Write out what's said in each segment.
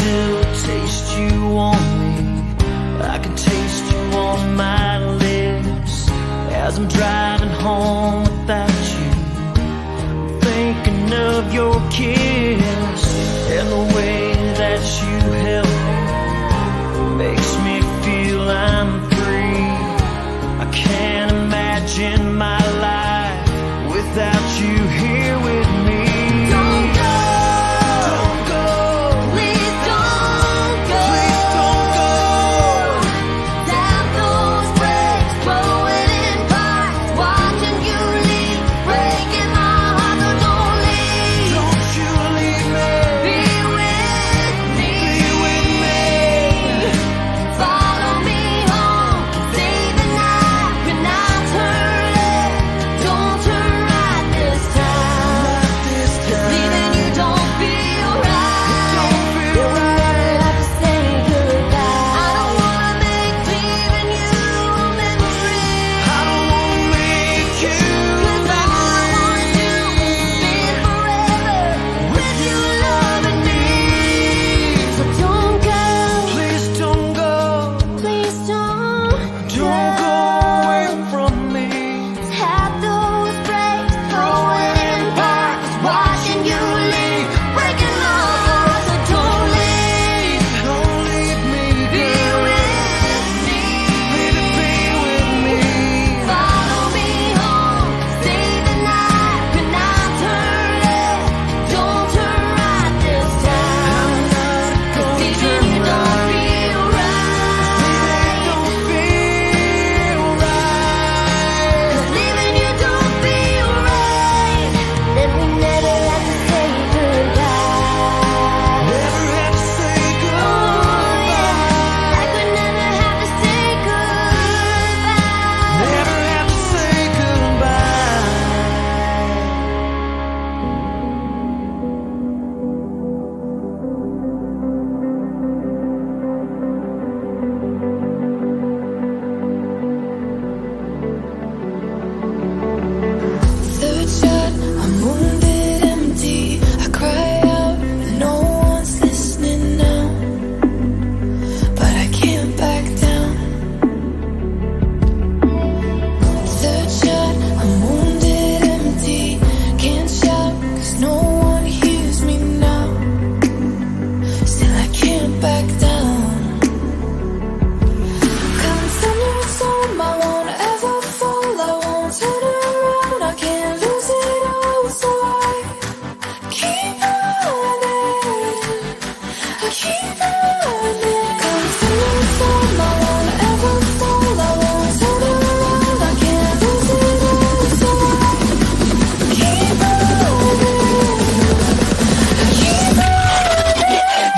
still taste you on me. I can taste you on my lips as I'm driving home without you. I'm thinking of your kiss and the way that you held me. Makes me feel I'm free. I can't imagine my life without you here with me. Don't go. Don't go. Please don't go. Please don't go. Tap those brakes, blowing in parts, watching you leave, breaking my heart. So don't leave. Don't you leave me. Be with me. Be with me. Follow me home. Stay the night. When I turn left, don't turn right this time. This 'Cause time. leaving you don't feel right. Don't feel right. Have to say goodbye. I don't wanna make leaving you a memory. I don't wanna make you 'Cause all I wanna do is spend forever with you loving me. So don't go. Please don't go. Please don't Don't go away from me. Tap those brakes, throwing in parts, watching you leave, breaking my heart. So don't leave. Don't leave me, Be girl. with me. Baby, be with me. Follow me home. Stay the night. When I turn left, don't turn right this time. 'Cause leaving you don't feel right. Don't feel right. 'Cause leaving you don't feel right. Then we never have to say goodbye. Never have to say Oh goodbye. yeah, like we never have to say goodbye. Never have to say goodbye. Third shot, I'm wounded empty. I cry out, but no one's listening now. But I can't back down. Third shot, I'm wounded empty. Can't shout, 'cause no one hears me now. Still I can't back down. Continue it's on, I won't ever fall. I won't turn around, I can't lose it all. So I keep running, I keep running. Continue it's on, I won't ever fall. I won't turn around, I can't lose it all. So I keep running, I keep running.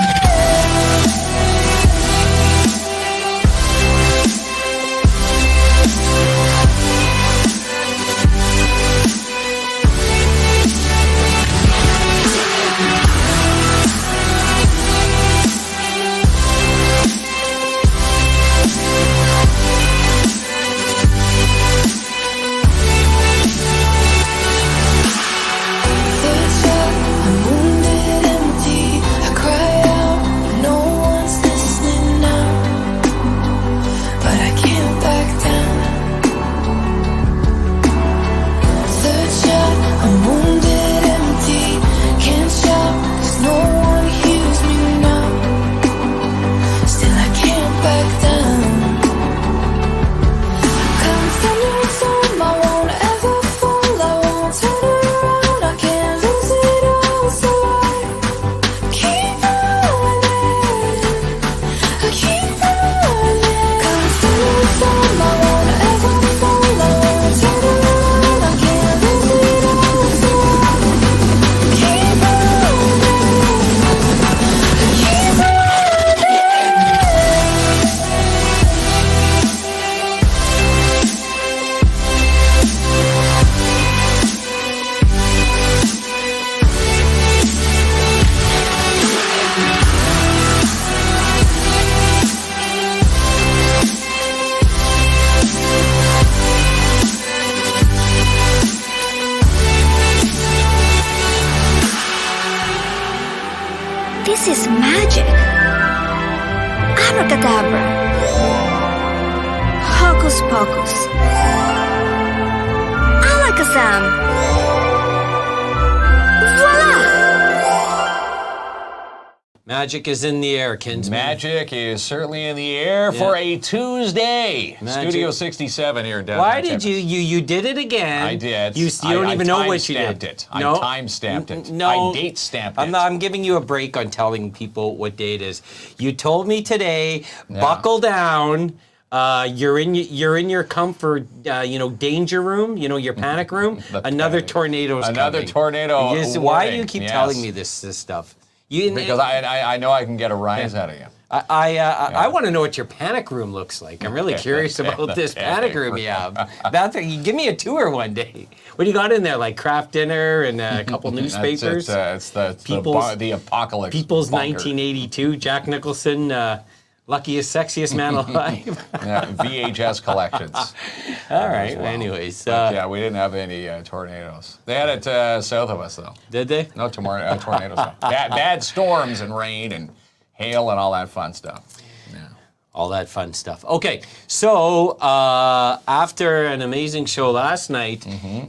is magic. Abracadabra. Hocus pocus. Alakazam. Voila! Magic is in the air, Kinsman. Magic is certainly in the air for a Tuesday. Magic. Studio 67 here in downtown Why did Timmins. you did it again? I did. You don't even know what you did. It. No. I time-stamped it. No. I date-stamped it. I'm giving you a break on telling people what day it is. You told me today, buckle down. You're in your comfort, danger room, your panic room. Another tornado's coming. Another tornado. Why do you keep telling me this stuff? Because I know I can get a rise out of you. I want to know what your panic room looks like. I'm really curious about this panic room you have. You give me a tour one day. What do you got in there? Like craft dinner and a couple newspapers? It's the apocalypse. People's bunker. 1982. Jack Nicholson. Luckiest, sexiest man alive. VHS collections. All right. Well. Anyways. Yeah, we didn't have any tornadoes. They had it south of us, though. Did they? No tornadoes. No. Bad storms and rain and hail and all that fun stuff. Yeah. All that fun stuff. Okay, so after an amazing show last night,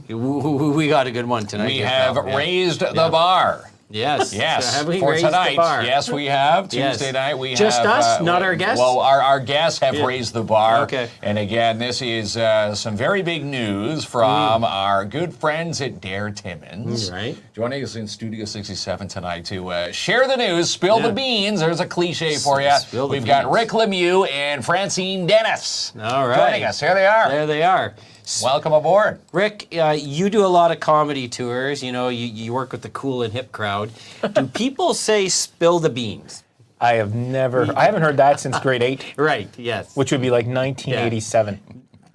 we got a good one tonight. We have raised the bar. Yes. Yes. So have we for raised tonight. the bar? Yes, we have. Yes. Tuesday night we Just have. us, not our guests? Well, our guests have raised the bar. Okay. And again, this is some very big news from our good friends at Dare Timmins. Right. Joining us in Studio 67 tonight to share the news, spill the beans. There's a cliche for you. Spill the We've got beans. Rick Lemieux and Francine Dennis. All right. Joining us. Here they are. There they are. Welcome aboard. Rick, you do a lot of comedy tours. You work with the cool and hip crowd. Do people say spill the beans? I haven't heard that since grade 8, Right, yes. which would be like 1987.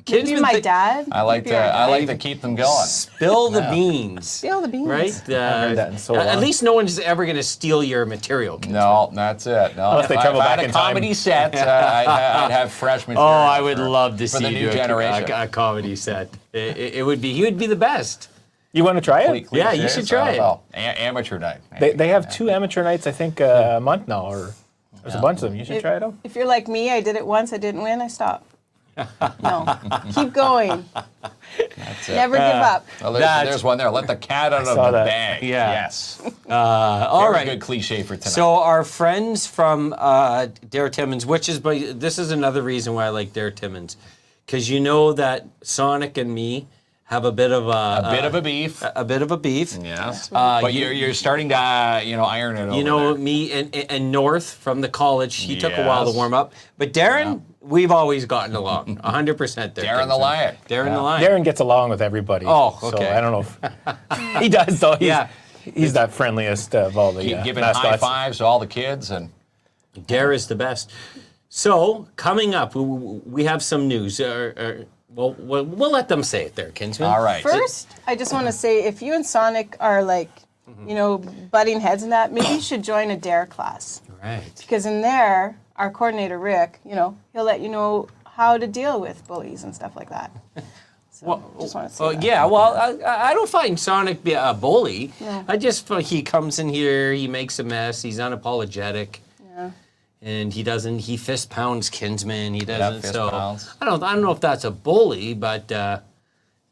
Kids my dad. I like to keep them going. Spill the beans. Spill the beans. Right? heard that in so At long. least no one's ever going to steal your material. No, that's it. No, Unless they travel if I back had in a time. comedy set, I'd have fresh material. Oh, I would love to for see the you new do generation. a comedy set. He would be the best. You want to try it? Yeah, you should try it. Amateur night. They have 2 amateur nights, I think, a month now, or there's a bunch of them. You should try it out. If you're like me, I did it once, I didn't win, I stopped. No, keep going. That's it. Never give up. Well, there's one there. Let the cat out of saw the that. bag. Yeah. Yes. All Very right. good cliche for tonight. So our friends from Dare Timmins, this is another reason why I like Dare Timmins, because you know that Sonic and me have a bit of a beef. A bit of a beef. Yes. But you're starting to iron it over You know, there. me and North from the college, he took a while to Yes. warm up. But Darren, we've always gotten along, 100% there. Darren the Lion. Darren the Lion. Darren gets along with everybody. Oh, okay. So I don't know if he does, though. He's that friendliest of all the Keep giving mascots. high fives to all the kids and. Dare is the best. So, coming up, we have some news. We'll let them say it there, Kinsman. All right. First, I just want to say, if you and Sonic are like, butting heads and that, maybe you should join a Dare class. Right. Because in there, our coordinator, Rick, he'll let you know how to deal with bullies and stuff like that. So, just want to say that. Yeah, well, I don't find Sonic be a bully. No. I just feel he comes in here, he makes a mess, he's unapologetic. Yeah. And he fist pounds Kinsman. He doesn't. fist So pounds. I don't know if that's a bully, but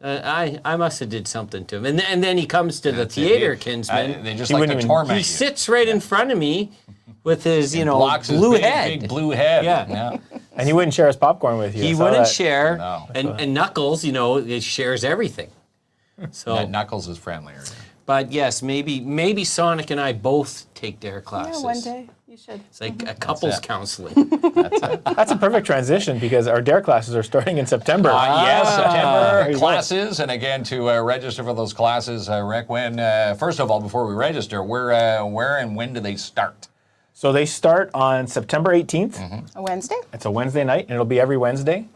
I must have did something to him. And then he comes to the theater, Kinsman. They just He like wouldn't to even- torment He you. sits right in front of me with his, Blocks his blue big, head. Big blue head. Yeah. And he wouldn't share his popcorn with you. He I saw wouldn't that. share. No. And Knuckles, he shares everything. So, Knuckles is friendlier. but yes, maybe Sonic and I both take Dare classes. Yeah, one day you should. It's like a couples it. counseling. That's it. That's a perfect transition because our Dare classes are starting in September. Yes, There September you go. classes, and again to register for those classes, Rick. First of all, before we register, where and when do they start? So they start on September 18th. A Wednesday? It's a Wednesday night, and it'll be every Wednesday.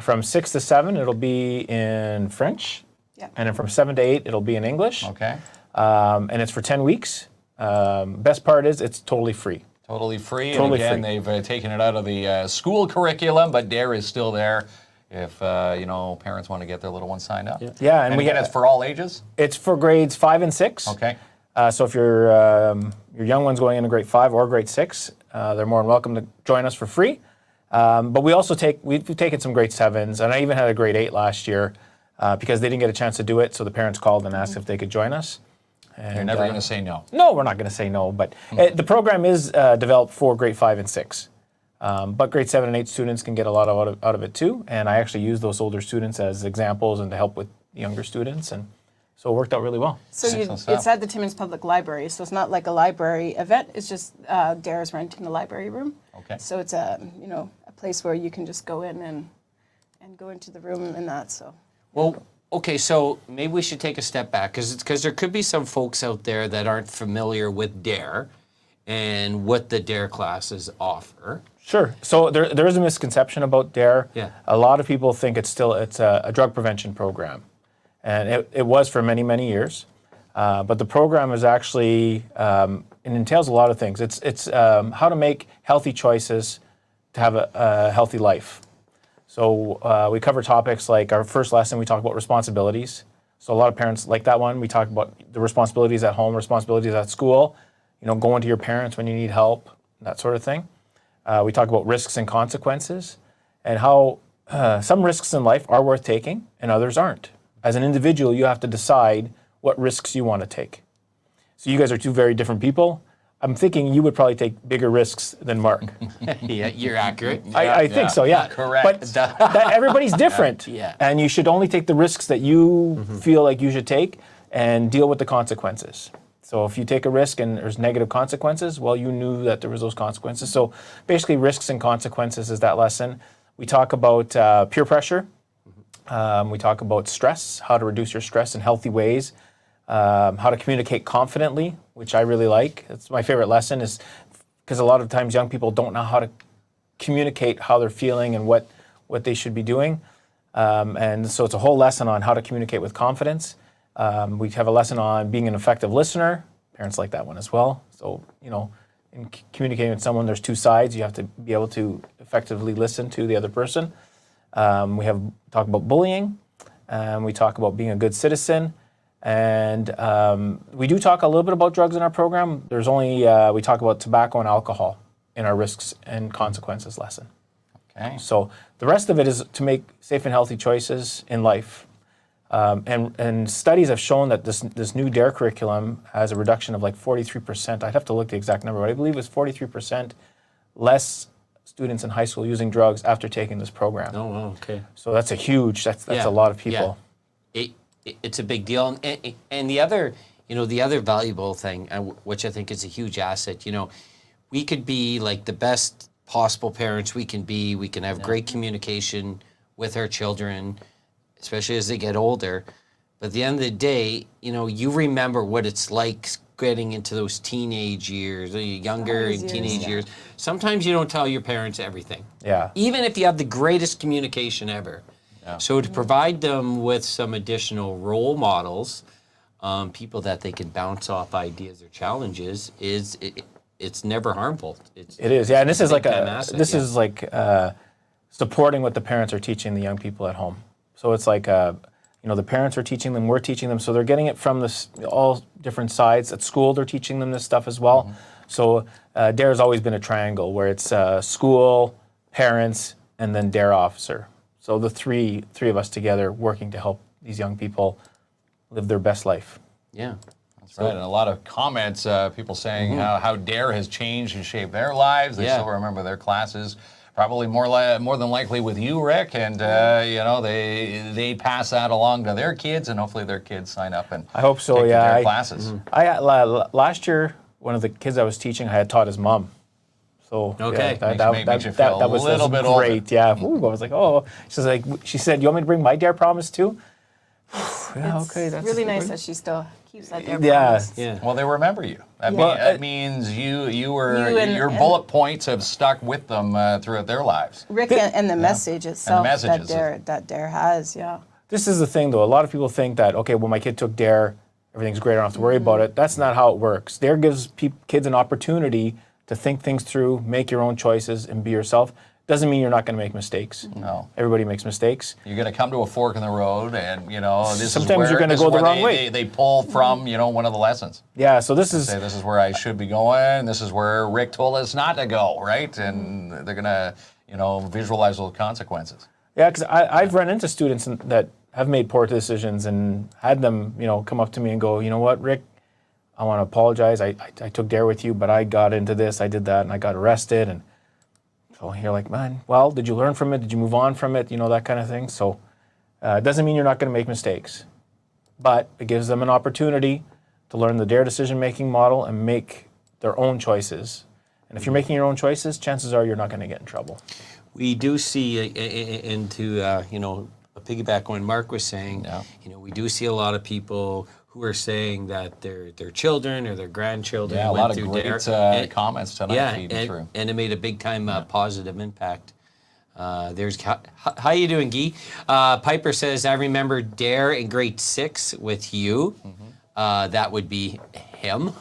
From 6 to 7, it'll be in French. Yeah. And then from 7 to 8, it'll be in English. Okay, And it's for 10 weeks. Best part is it's totally free. totally free. Totally and again, they've taken it out of the school curriculum, but Dare is still there. If parents want to get their little ones signed up. Yeah, and we again, get it's for all ages. it's for grades 5 and 6. Okay. So if your young one's going into grade 5 or grade 6, they're more than welcome to join us for free. But we've taken some grade 7s, and I even had a grade 8 last year because they didn't get a chance to do it. So the parents called and asked if they could join us. And, You're never going to say no. No, we're not going to say no. But the program is developed for grade 5 and 6. But grade 7 and 8 students can get a lot out of it too. And I actually use those older students as examples and to help with younger students. And so it worked out really well. So Excellent stuff. it's at the Timmins Public Library, so it's not like a library event. It's just Dara's renting the library room. Okay. So it's a place where you can just go in and go into the room and that. So. Well, okay, so maybe we should take a step back because there could be some folks out there that aren't familiar with DARE and what the DARE classes offer. Sure. So there is a misconception about DARE. Yeah. A lot of people think it's a drug prevention program. And it was for many, many years. But the program is actually, it entails a lot of things. It's how to make healthy choices to have a healthy life. So we cover topics like our first lesson, we talk about responsibilities. So a lot of parents like that one. We talk about the responsibilities at home, responsibilities at school, going to your parents when you need help, that sort of thing. We talk about risks and consequences and how some risks in life are worth taking and others aren't. As an individual, you have to decide what risks you want to take. So you guys are two very different people. I'm thinking you would probably take bigger risks than Mark. Yeah, you're accurate. I think so, yeah. Correct. But that everybody's different. Yeah. And you should only take the risks that you feel like you should take and deal with the consequences. So if you take a risk and there's negative consequences, well, you knew that there was those consequences. So basically risks and consequences is that lesson. We talk about peer pressure. We talk about stress, how to reduce your stress in healthy ways, how to communicate confidently, which I really like. It's my favorite lesson is because a lot of times young people don't know how to communicate how they're feeling and what they should be doing. And so it's a whole lesson on how to communicate with confidence. We have a lesson on being an effective listener. Parents like that one as well. So, in communicating with someone, there's two sides. You have to be able to effectively listen to the other person. We talk about bullying, we talk about being a good citizen, and we do talk a little bit about drugs in our program. There's only, we talk about tobacco and alcohol in our risks and consequences lesson. Okay. So the rest of it is to make safe and healthy choices in life. And studies have shown that this new DARE curriculum has a reduction of like 43%. I'd have to look the exact number, but I believe it's 43% less students in high school using drugs after taking this program. Oh, wow, okay. So that's that's Yeah, a lot of people. Yeah. It's a big deal. And the other, the other valuable thing, which I think is a huge asset, we could be like the best possible parents we can be. We can have great communication with our children, especially as they get older. But at the end of the day, you remember what it's like getting into those teenage years, younger Those and teenage years, years. Sometimes you don't tell your parents everything. Yeah. Even if you have the greatest communication ever. Yeah. So to provide them with some additional role models, people that they can bounce off ideas or challenges, it's never harmful. It is, yeah. And this is like big-time asset, this yeah. is like supporting what the parents are teaching the young people at home. So it's like the parents are teaching them, we're teaching them, so they're getting it from all different sides. At school, they're teaching them this stuff as well. So DARE has always been a triangle where it's school, parents, and then DARE officer. So the three of us together working to help these young people live their best life. Yeah. That's right. And a lot of comments, people saying how DARE has changed and shaped their lives. They Yeah. still remember their classes. Probably more than likely with you, Rick, and they pass that along to their kids, and hopefully their kids sign up and I hope so. take the Yeah, DARE classes. Last year, one of the kids I was teaching, I had taught his mom. So Okay. Makes you feel a little bit older. great. Yeah. Ooh, I was like, oh. She said, you want me to bring my DARE promise too? Yeah, It's okay. That's really nice that she still keeps that there. Yeah. Yeah. Well, they remember you. That means you were You and- your bullet points have stuck with them throughout their lives. Rick and the message itself messages. that DARE has, yeah. This is the thing, though. A lot of people think that, okay, well, my kid took DARE, everything's great, I don't have to worry about it. That's not how it works. DARE gives kids an opportunity to think things through, make your own choices, and be yourself. Doesn't mean you're not going to make mistakes. No. Everybody makes mistakes. You're going to come to a fork in the road, and this Sometimes is where, you're gonna this go is the where wrong way. They pull from one of the lessons. Yeah, so this is Say this is where I should be going. This is where Rick told us not to go, right? And they're going to visualize those consequences. yeah, because I've run into students that have made poor decisions and had them come up to me and go, you know what, Rick, I want to apologize. I took dare with you, but I got into this, I did that, and I got arrested. And so you're like, man, well, did you learn from it? Did you move on from it? That kind of thing. So it doesn't mean you're not going to make mistakes, but it gives them an opportunity to learn the DARE decision-making model and make their own choices. And if you're making your own choices, chances are you're not going to get in trouble. We do see into a piggyback on what Mark was saying. Yeah. We do see a lot of people who are saying that their children or their grandchildren Yeah, a went lot of through great DARE. comments tonight. Yeah, feeding through. and it made a big time positive impact. There's how you doing, Guy? Piper says, I remember DARE in grade 6 with you. That would be him.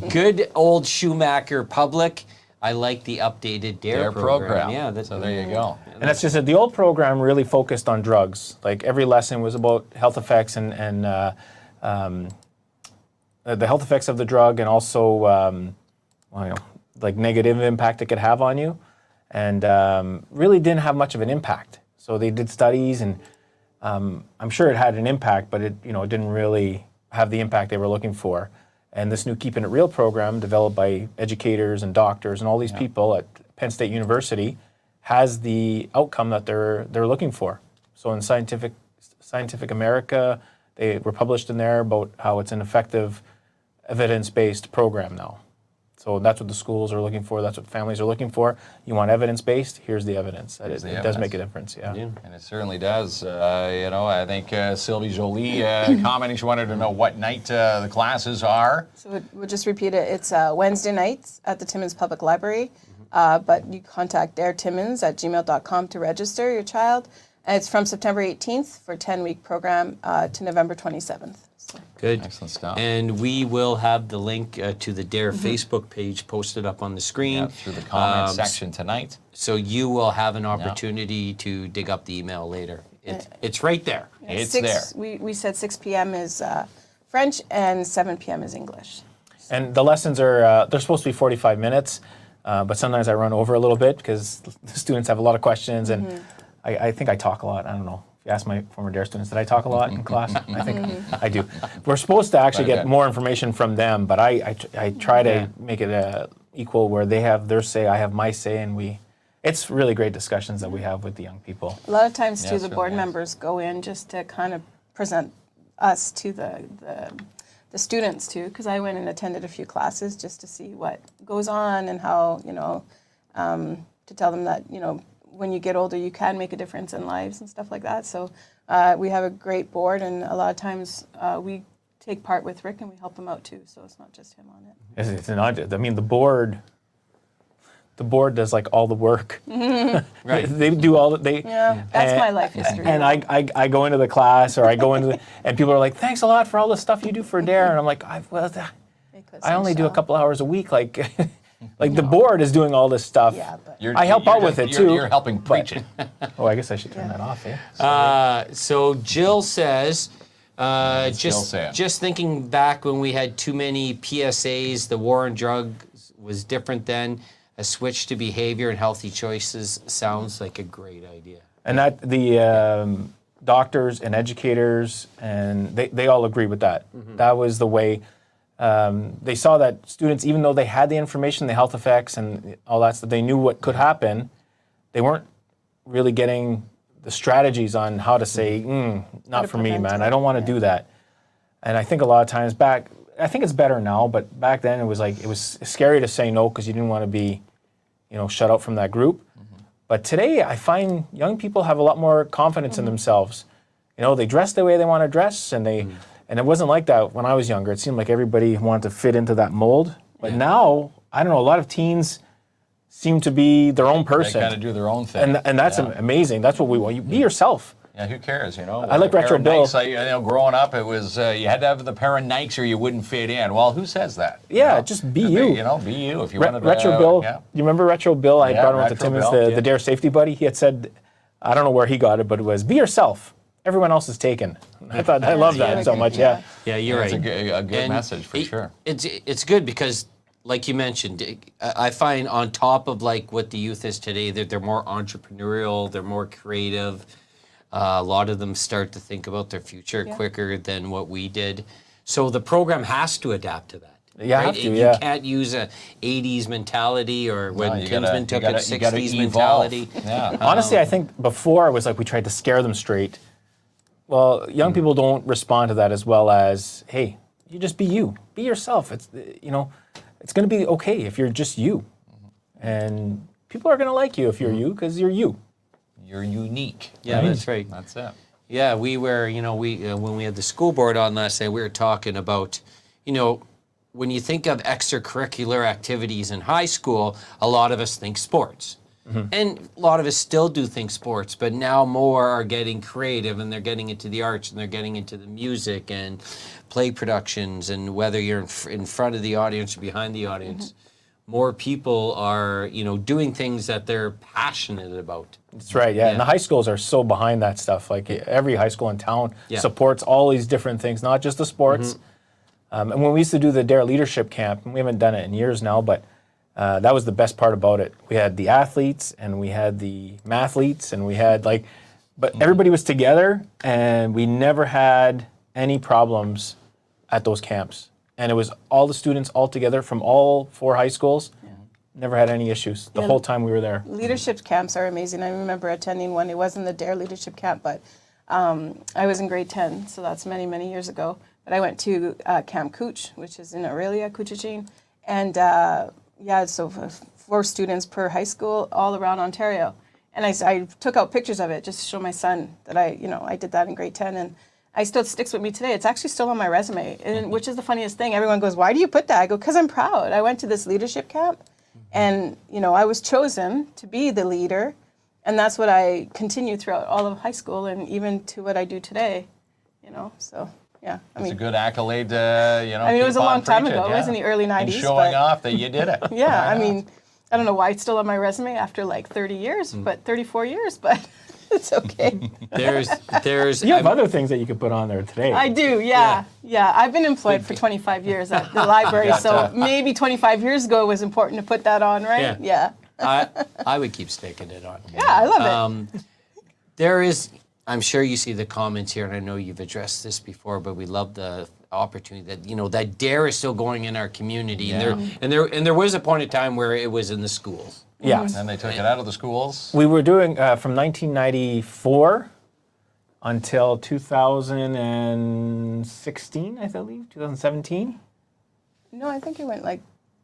Good old Schumacher Public. I like the updated DARE program. Yeah, so there you go. And that's just it. The old program really focused on drugs. Like every lesson was about health effects and the health effects of the drug, and also like negative impact it could have on you, and really didn't have much of an impact. So they did studies, and I'm sure it had an impact, but it didn't really have the impact they were looking for. And this new Keeping It Real program, developed by educators and doctors and all these people at Penn State University, has the outcome that they're looking for. So in Scientific America, they were published in there about how it's an effective, evidence-based program now. So that's what the schools are looking for. That's what families are looking for. You want evidence-based? Here's the evidence. It does make a difference. Yeah. And it certainly does. I think Sylvie Jolie commenting, she wanted to know what night the classes are. So we'll just repeat it. It's Wednesday nights at the Timmins Public Library, but you contact daretimmins@gmail.com to register your child. And it's from September 18th for a 10-week program to November 27th. So. Good. Excellent stuff. And we will have the link to the DARE Facebook page posted up on the screen. Yeah, through the comment section tonight. So you will have an opportunity to dig up the email later. It's right there. It's there. We said 6 p.m. is French and 7 p.m. is English. And the lessons are, they're supposed to be 45 minutes, but sometimes I run over a little bit because the students have a lot of questions, and I think I talk a lot. I don't know. If you ask my former DARE students, did I talk a lot in class? I think I do. We're supposed to actually get more information from them, but I try to make it equal, where they have their say, I have my say, and it's really great discussions that we have with the young people. A lot of times, too, it's the really board nice. members go in just to kind of present us to the students, too, because I went and attended a few classes just to see what goes on and how, to tell them that, when you get older, you can make a difference in lives and stuff like that. So we have a great board, and a lot of times we take part with Rick and we help him out, too. So it's not just him on it. It's not, I mean, the board does like all the work. Right. They do all the, That's my life history. And I go into the class, or I go into and people are like, thanks a lot for all the stuff you do for DARE. And I'm like, I only do a couple hours a week. Like the board is doing all this stuff. Yeah, but I help out with it too. You're helping preach it. Oh, I guess I should turn that off. Eh? So Jill says, Jill saying? just thinking back when we had too many PSAs, the war on drugs was different then. A switch to behavior and healthy choices sounds like a great idea. And that the doctors and educators, and they all agree with that. That was the way. They saw that students, even though they had the information, the health effects and all that stuff, they knew what could happen, they weren't really getting the strategies on how to say, not for me, man. I don't want to do that. And I think a lot of times back, I think it's better now, but back then it was scary to say no because you didn't want to be, shut out from that group. But today I find young people have a lot more confidence in themselves. They dress the way they want to dress, and they... And it wasn't like that when I was younger. It seemed like everybody wanted to fit into that mold. But now, I don't know, a lot of teens seem to be their own person. They kind of do their own thing. And that's amazing. That's what we want. You be yourself. Yeah, who cares, you know? I like A pair Retro of Bill. Nikes, you know, growing up, it was, you had to have the pair of Nikes or you wouldn't fit in. Well, who says that? Yeah, You know? just be you. You know, be you. If you wanted to... Retro Bill, Yeah. you remember Retro Bill? I Yeah, brought him up to Retro Timmins, Bill, the Dare Safety Buddy. He had said, I don't know where he got it, but it was, be yourself. Everyone else is taken. I thought, I love that so much, yeah. Yeah, you're It's right. a good And message for sure. It's good because, like you mentioned, I find on top of like what the youth is today, they're more entrepreneurial, they're more creative. A lot of them start to think about their future quicker than what we did. So the program has to adapt to that. You have to, You yeah. can't use a 80s mentality or when you Kinsman took a you gotta 60s evolve. mentality. Yeah. Honestly, I think before it was like we tried to scare them straight. Well, young people don't respond to that as well as, hey, you just be you. Be yourself. It's, you know, it's going to be okay if you're just you. And people are going to like you if you're you because you're you. You're unique. Yeah, that's right. That's it. Yeah, we were, you know, when we had the school board on last night, we were talking about, you know, when you think of extracurricular activities in high school, a lot of us think sports. And a lot of us still do think sports, but now more are getting creative and they're getting into the arts and they're getting into the music and play productions, and whether you're in front of the audience or behind the audience, more people are, you know, doing things that they're passionate about. That's right, yeah. And the high schools are so behind that stuff. Like every high school in town Yeah. supports all these different things, not just the sports. And when we used to do the Dare Leadership Camp, and we haven't done it in years now, but that was the best part about it. We had the athletes and we had the mathletes and we had like, but everybody was together and we never had any problems at those camps. And it was all the students all together from all 4 high schools. Never had any issues the whole time we were there. Leadership camps are amazing. I remember attending one. It wasn't the Dare Leadership Camp, but I was in grade 10, so that's many, many years ago. But I went to Camp Cooch, which is in Aurelia, Couchiching. And yeah, so 4 students per high school all around Ontario. And I took out pictures of it just to show my son that I did that in grade 10. And I still sticks with me today. It's actually still on my resume, and which is the funniest thing. Everyone goes, "Why do you put that?" I go, "Because I'm proud. I went to this leadership camp, and I was chosen to be the leader, and that's what I continue throughout all of high school and even to what I do today. So yeah, It's a good accolade, it was a long time ago. It was in the early 90s. And showing but, off that you did it. Yeah, I mean, I don't know why it's still on my resume after like 30 years, but 34 years, but it's okay. There's You have other things that you could put on there today. I do, yeah. I've been employed for 25 years at the library, so maybe 25 years ago it was important to put that on, right? Yeah. I would keep sticking it on. Yeah, I love it. There is, I'm sure you see the comments here, and I know you've addressed this before, but we love the opportunity that that Dare is still going in our community, and there was a point in time where it was in the schools. Yeah. And they took it out of the schools. We were doing from 1994 until 2016, I believe, 2017. No, I think it went like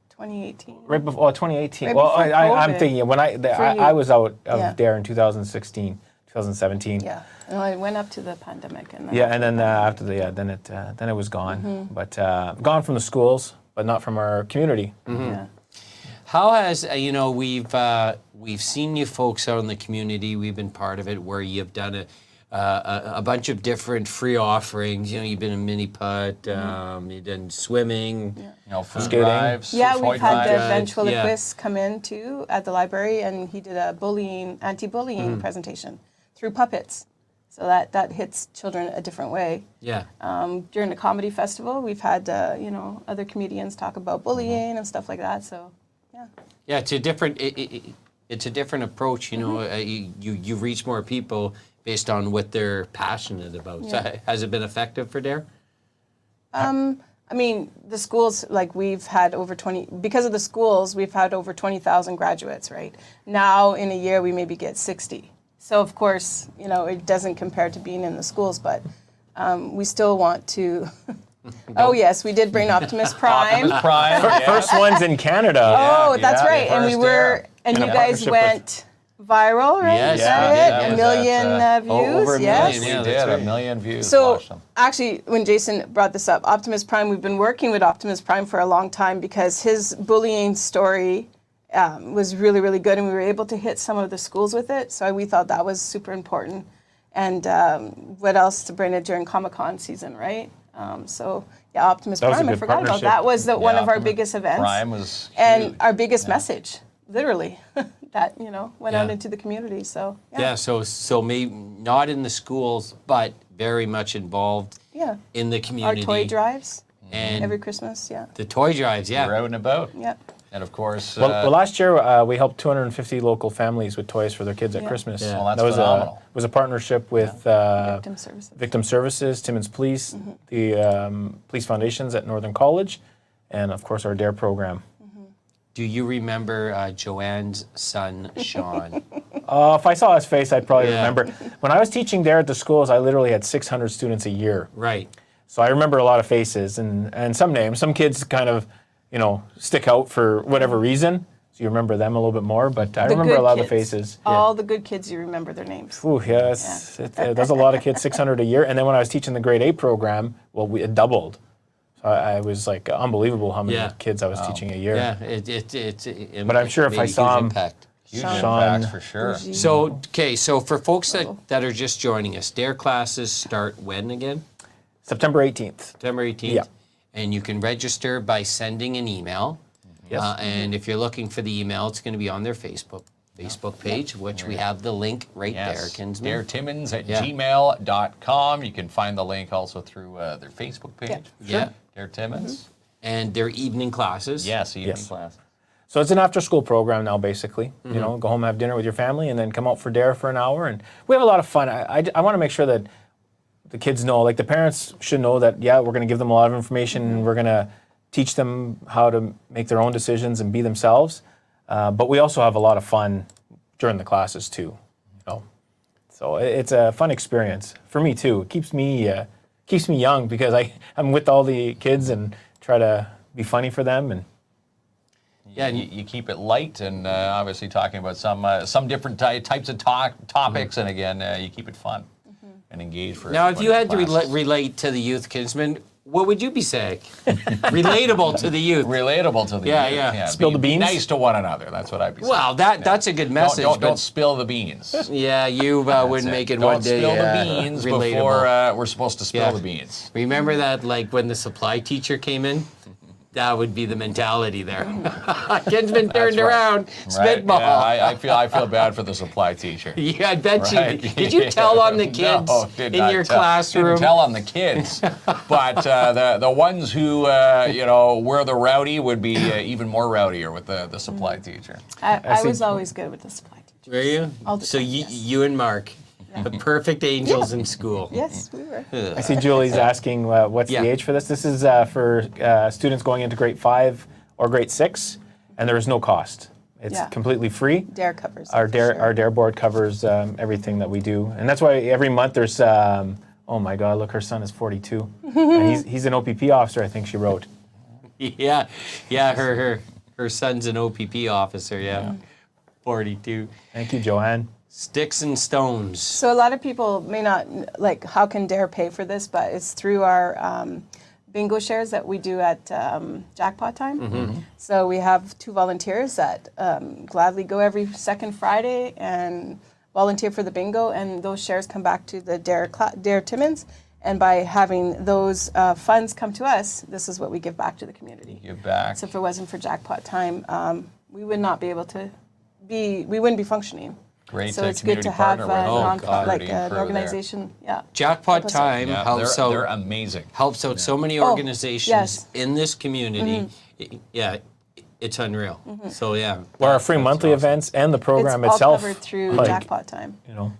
2018. Right before 2018. Right Well, before I'm COVID. thinking when For I you. was out of Yeah. Dare in 2016, 2017. Yeah, no, it went up to the pandemic. And then Yeah, and then after then it was gone. But gone from the schools, but not from our community. Yeah. How has we've seen you folks out in the community. We've been part of it where you've done a bunch of different free offerings. You've been in mini putt, you've done swimming. Food Skating. drives. Yeah, food we've had the drives. ventriloquist come in too at the library, and he did a anti-bullying presentation through puppets. So that hits children a different way. Yeah. During the comedy festival, we've had other comedians talk about bullying and stuff like that. So, yeah. Yeah, it's a different. It's a different approach. You reach more people based on what they're passionate about. Yeah. So has it been effective for Dare? I mean, the schools, like we've had because of the schools, we've had over 20,000 graduates, right? Now in a year, we maybe get 60. So of course, it doesn't compare to being in the schools, but we still want to. Oh yes, we did bring Optimus Prime. Optimus Prime. yeah. First ones in Canada. Oh, Yeah, that's the right. And we first were, and And you a guys partnership went viral, right? Yes, Is that we did. it? That A was million at, views. over a yes. million, We yeah. did that's right. 1 million views. So watched them. actually, when Jason brought this up, Optimus Prime, we've been working with Optimus Prime for a long time because his bullying story was really, really good, and we were able to hit some of the schools with it. So we thought that was super important. And what else to bring it during Comic-Con season, right? So yeah, Optimus That was a Prime, I good forgot about partnership. that. Was one of our Optimus biggest events. Prime was and huge. our biggest message, literally, that went out Yeah. into the community. So Yeah, so maybe not in the schools, but very much involved yeah. in the Our community. toy drives and every Christmas. Yeah, the toy drives, We're yeah. out and about. yeah. And of course, Well, last year we helped 250 local families with toys for their kids at Yeah. Christmas. Yeah. Well, that's that was phenomenal. was a partnership with Victim services. Victim Services, Timmins Police, Mm-hmm. the Police Foundations at Northern College, and of course our DARE program. Do you remember Joanne's son, Sean? If I saw his face, I'd probably Yeah. remember. When I was teaching DARE at the schools, I literally had 600 students a year. Right. So I remember a lot of faces and some names. Some kids kind of, stick out for whatever reason. So you remember them a little bit more. But I The remember a good lot of the kids. faces. All the good kids, you remember their names. Ooh, yeah, there's a lot of kids, 600 a year. And then when I was teaching the grade 8 program, well, it doubled. So I was like, unbelievable how many Yeah. kids I was teaching a year. Yeah, it But I'm sure if made I a saw huge him- impact. huge Sean. impacts for sure. Bougie. So for folks that are just joining us, DARE classes start when again? September 18th. September 18th. Yeah. And you can register by sending an email. Yes. And if you're looking for the email, it's going to be on their Facebook page, which we have the link right there, Yes, Kinsman. DareTimmins at Yeah. gmail.com. You can find the link also through their Facebook page. Yeah. Dare Timmins. And their evening classes. Yes, evening Yes. class. So it's an after-school program now, basically. Go home, have dinner with your family, and then come out for DARE for an hour. And we have a lot of fun. I want to make sure that the kids know, like the parents should know that, yeah, we're going to give them a lot of information and we're going to teach them how to make their own decisions and be themselves. But we also have a lot of fun during the classes too. So it's a fun experience for me too. It keeps me young because I'm with all the kids and try to be funny for them. And Yeah, you keep it light and obviously talking about some different types of topics, and again, you keep it fun and engaged for Now, if you had to everybody in relate to the youth, Kinsman, what would you be saying? Relatable to the youth. relatable to the Yeah, youth. yeah. Spill the beans? Be nice to one another. That's what I'd be saying. Well, that's a good message. Don't but spill the beans. yeah, you wouldn't make it Don't one day. spill the beans relatable. before we're supposed to spill Yeah. the beans. Remember that, like when the supply teacher came in? That would be the mentality there. Kinsman turned right. around, Right? spitball. Yeah, I feel bad for the supply teacher. Yeah, I bet Right. you. Did you tell on the kids No, did in not your tell. classroom? Didn't tell on the kids, but the ones who were the rowdy would be even more rowdier with the supply teacher. I see. was always good with the supply teacher. Were you? All the So time, you, yes. you and Mark, the perfect angels in school. Yes, we were. I see Julie's asking what's Yeah. the age for this. This is for students going into grade 5 or grade 6, and there is no cost. It's Yeah. completely free. DARE covers. Our it for DARE sure. our DARE board covers everything that we do, and that's why every month there's. Oh my God! Look, her son is 42. And he's an OPP officer, I think she wrote. Yeah, her son's an OPP officer. Yeah, 42. Thank you, Joanne. Sticks and stones. So a lot of people may not like how can DARE pay for this, but it's through our bingo shares that we do at jackpot time. So we have 2 volunteers that gladly go every second Friday and volunteer for the bingo, and those shares come back to the DARE Timmins. And by having those funds come to us, this is what we give back to the community. Give back. So if it wasn't for jackpot time, we would not be able to we wouldn't be functioning. Great So it's good community to have partner with community an crew there. organization. Yeah. Jackpot Help us out. time Yeah, helps they're out. amazing. Helps out so many Oh, organizations yes. in this community. Yeah, it's unreal. So yeah. Well, our free monthly awesome. events and the program it's all itself. covered through like, jackpot time.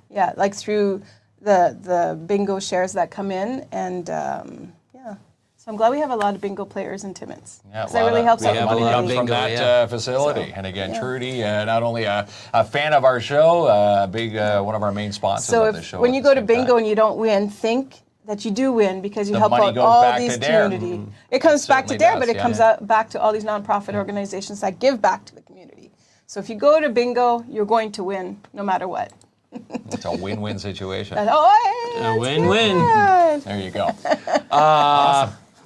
Yeah. Like through the bingo shares that come in, and yeah. So I'm glad we have a lot of bingo players in Timmins. Yeah, 'Cause that really helps we out the have a lot of community. from bingo, that yeah. facility. And again, yeah. Trudy, not only a fan of our show, a big one of our main sponsors So of the if show. when at you the go to same bingo time. and you don't win, think that you do win because you The help money out goes all back to these DARE. community. It comes back to certainly DARE, does, but it yeah. comes out back to all these nonprofit organizations that give back to the community. So if you go to bingo, you're going to win no matter what. It's a win-win situation. And, oh, A win-win. good. There you go.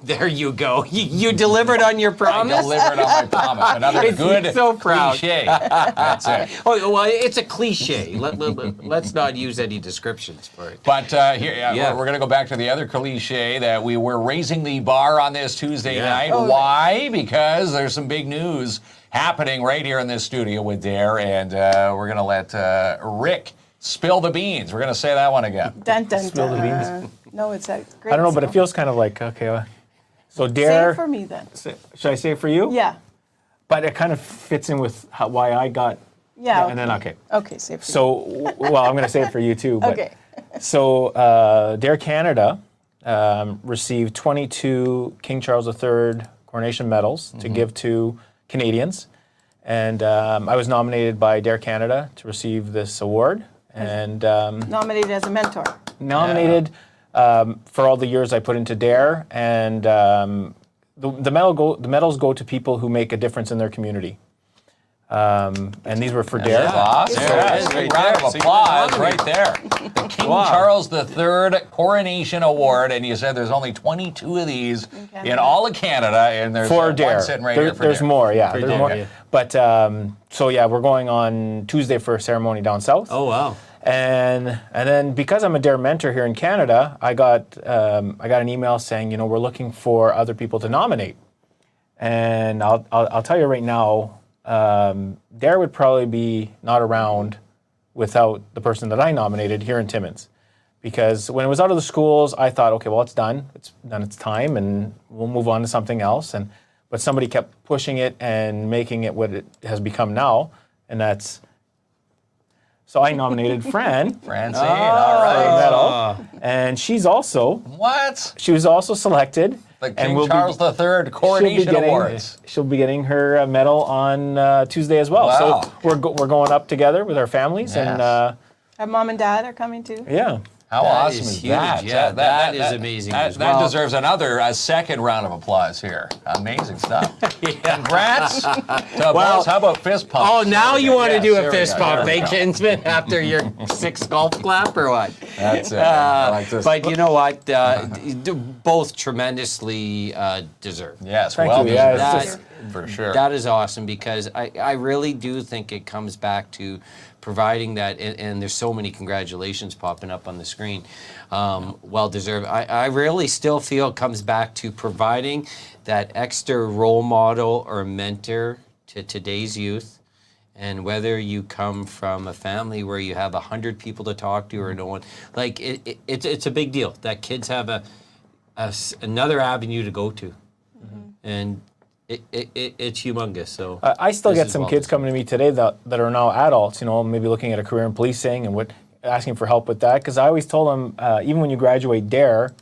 There you go. You delivered on your I promise. delivered on my promise. Another He's good so proud. cliche. That's it. Oh, well, it's a cliche. Let's not use any descriptions for it. But here, Yeah. we're going to go back to the other cliche that we were raising the bar on this Tuesday Yeah. night. Oh, Why? Because there's some big news happening right here in this studio with Dare, and we're going to let Rick spill the beans. We're going to say that one again. Dun, dun, Spill the dun. No, it's a great I don't know, but it song. feels kind of like, okay, so Say Dare, it for me then. should I say it for you? Yeah. But it kind of fits in with why I got, Yeah. and then, okay. Okay, say it for So, well, I'm going to say it for you too. But, Okay. So, Dare Canada received 22 King Charles III coronation medals to give to Canadians. And I was nominated by Dare Canada to receive this award. And Nominated as a mentor. nominated for all the years I put into Dare. And the medals go to people who make a difference in their community. And these were for Dare. Awesome. There it is, Big right round there. of So you applause won right there. The King Charles III Coronation Award, and you said there's only 22 of these in all of Canada, and there's For one Dare. sitting right here for There's Dare. more, yeah. For There's Dare, more. yeah. But so yeah, we're going on Tuesday for a ceremony down south. Oh, wow. And then because I'm a Dare mentor here in Canada, I got an email saying, we're looking for other people to nominate. And I'll tell you right now, Dare would probably be not around without the person that I nominated here in Timmins. Because when it was out of the schools, I thought, okay, well, it's done. It's done its time, and we'll move on to something else. But somebody kept pushing it and making it what it has become now, and that's... So I nominated Fran for Francine, a all right. medal, and she was also selected. The and King will be- Charles III Coronation Awards. She'll be getting her medal on Tuesday as well. Wow. So we're going up together with our families, Yes. and Our mom and dad are coming too. yeah. How That awesome is is huge. that? Yeah, that is amazing as That well. deserves a second round of applause here. Amazing stuff. Congrats to both. How about fist pumps? Oh, now you want to Yes, do there a we fist go. pump, There we eh, go. Kinsman, after your 6th golf clap or what? That's it. I like this. But you know what? Both tremendously deserved. Yes, Thank well you. Yeah, deserved. it's That- for sure. That is awesome because I really do think it comes back to providing that, and there's so many congratulations popping up on the screen. Well deserved. I really still feel it comes back to providing that extra role model or mentor to today's youth. And whether you come from a family where you have 100 people to talk to or no one, like it's a big deal that kids have another avenue to go to, and it's humongous. So I still this get is some well kids deserved. coming to me today that are now adults, maybe looking at a career in policing and asking for help with that. Because I always told them, even when you graduate Dare,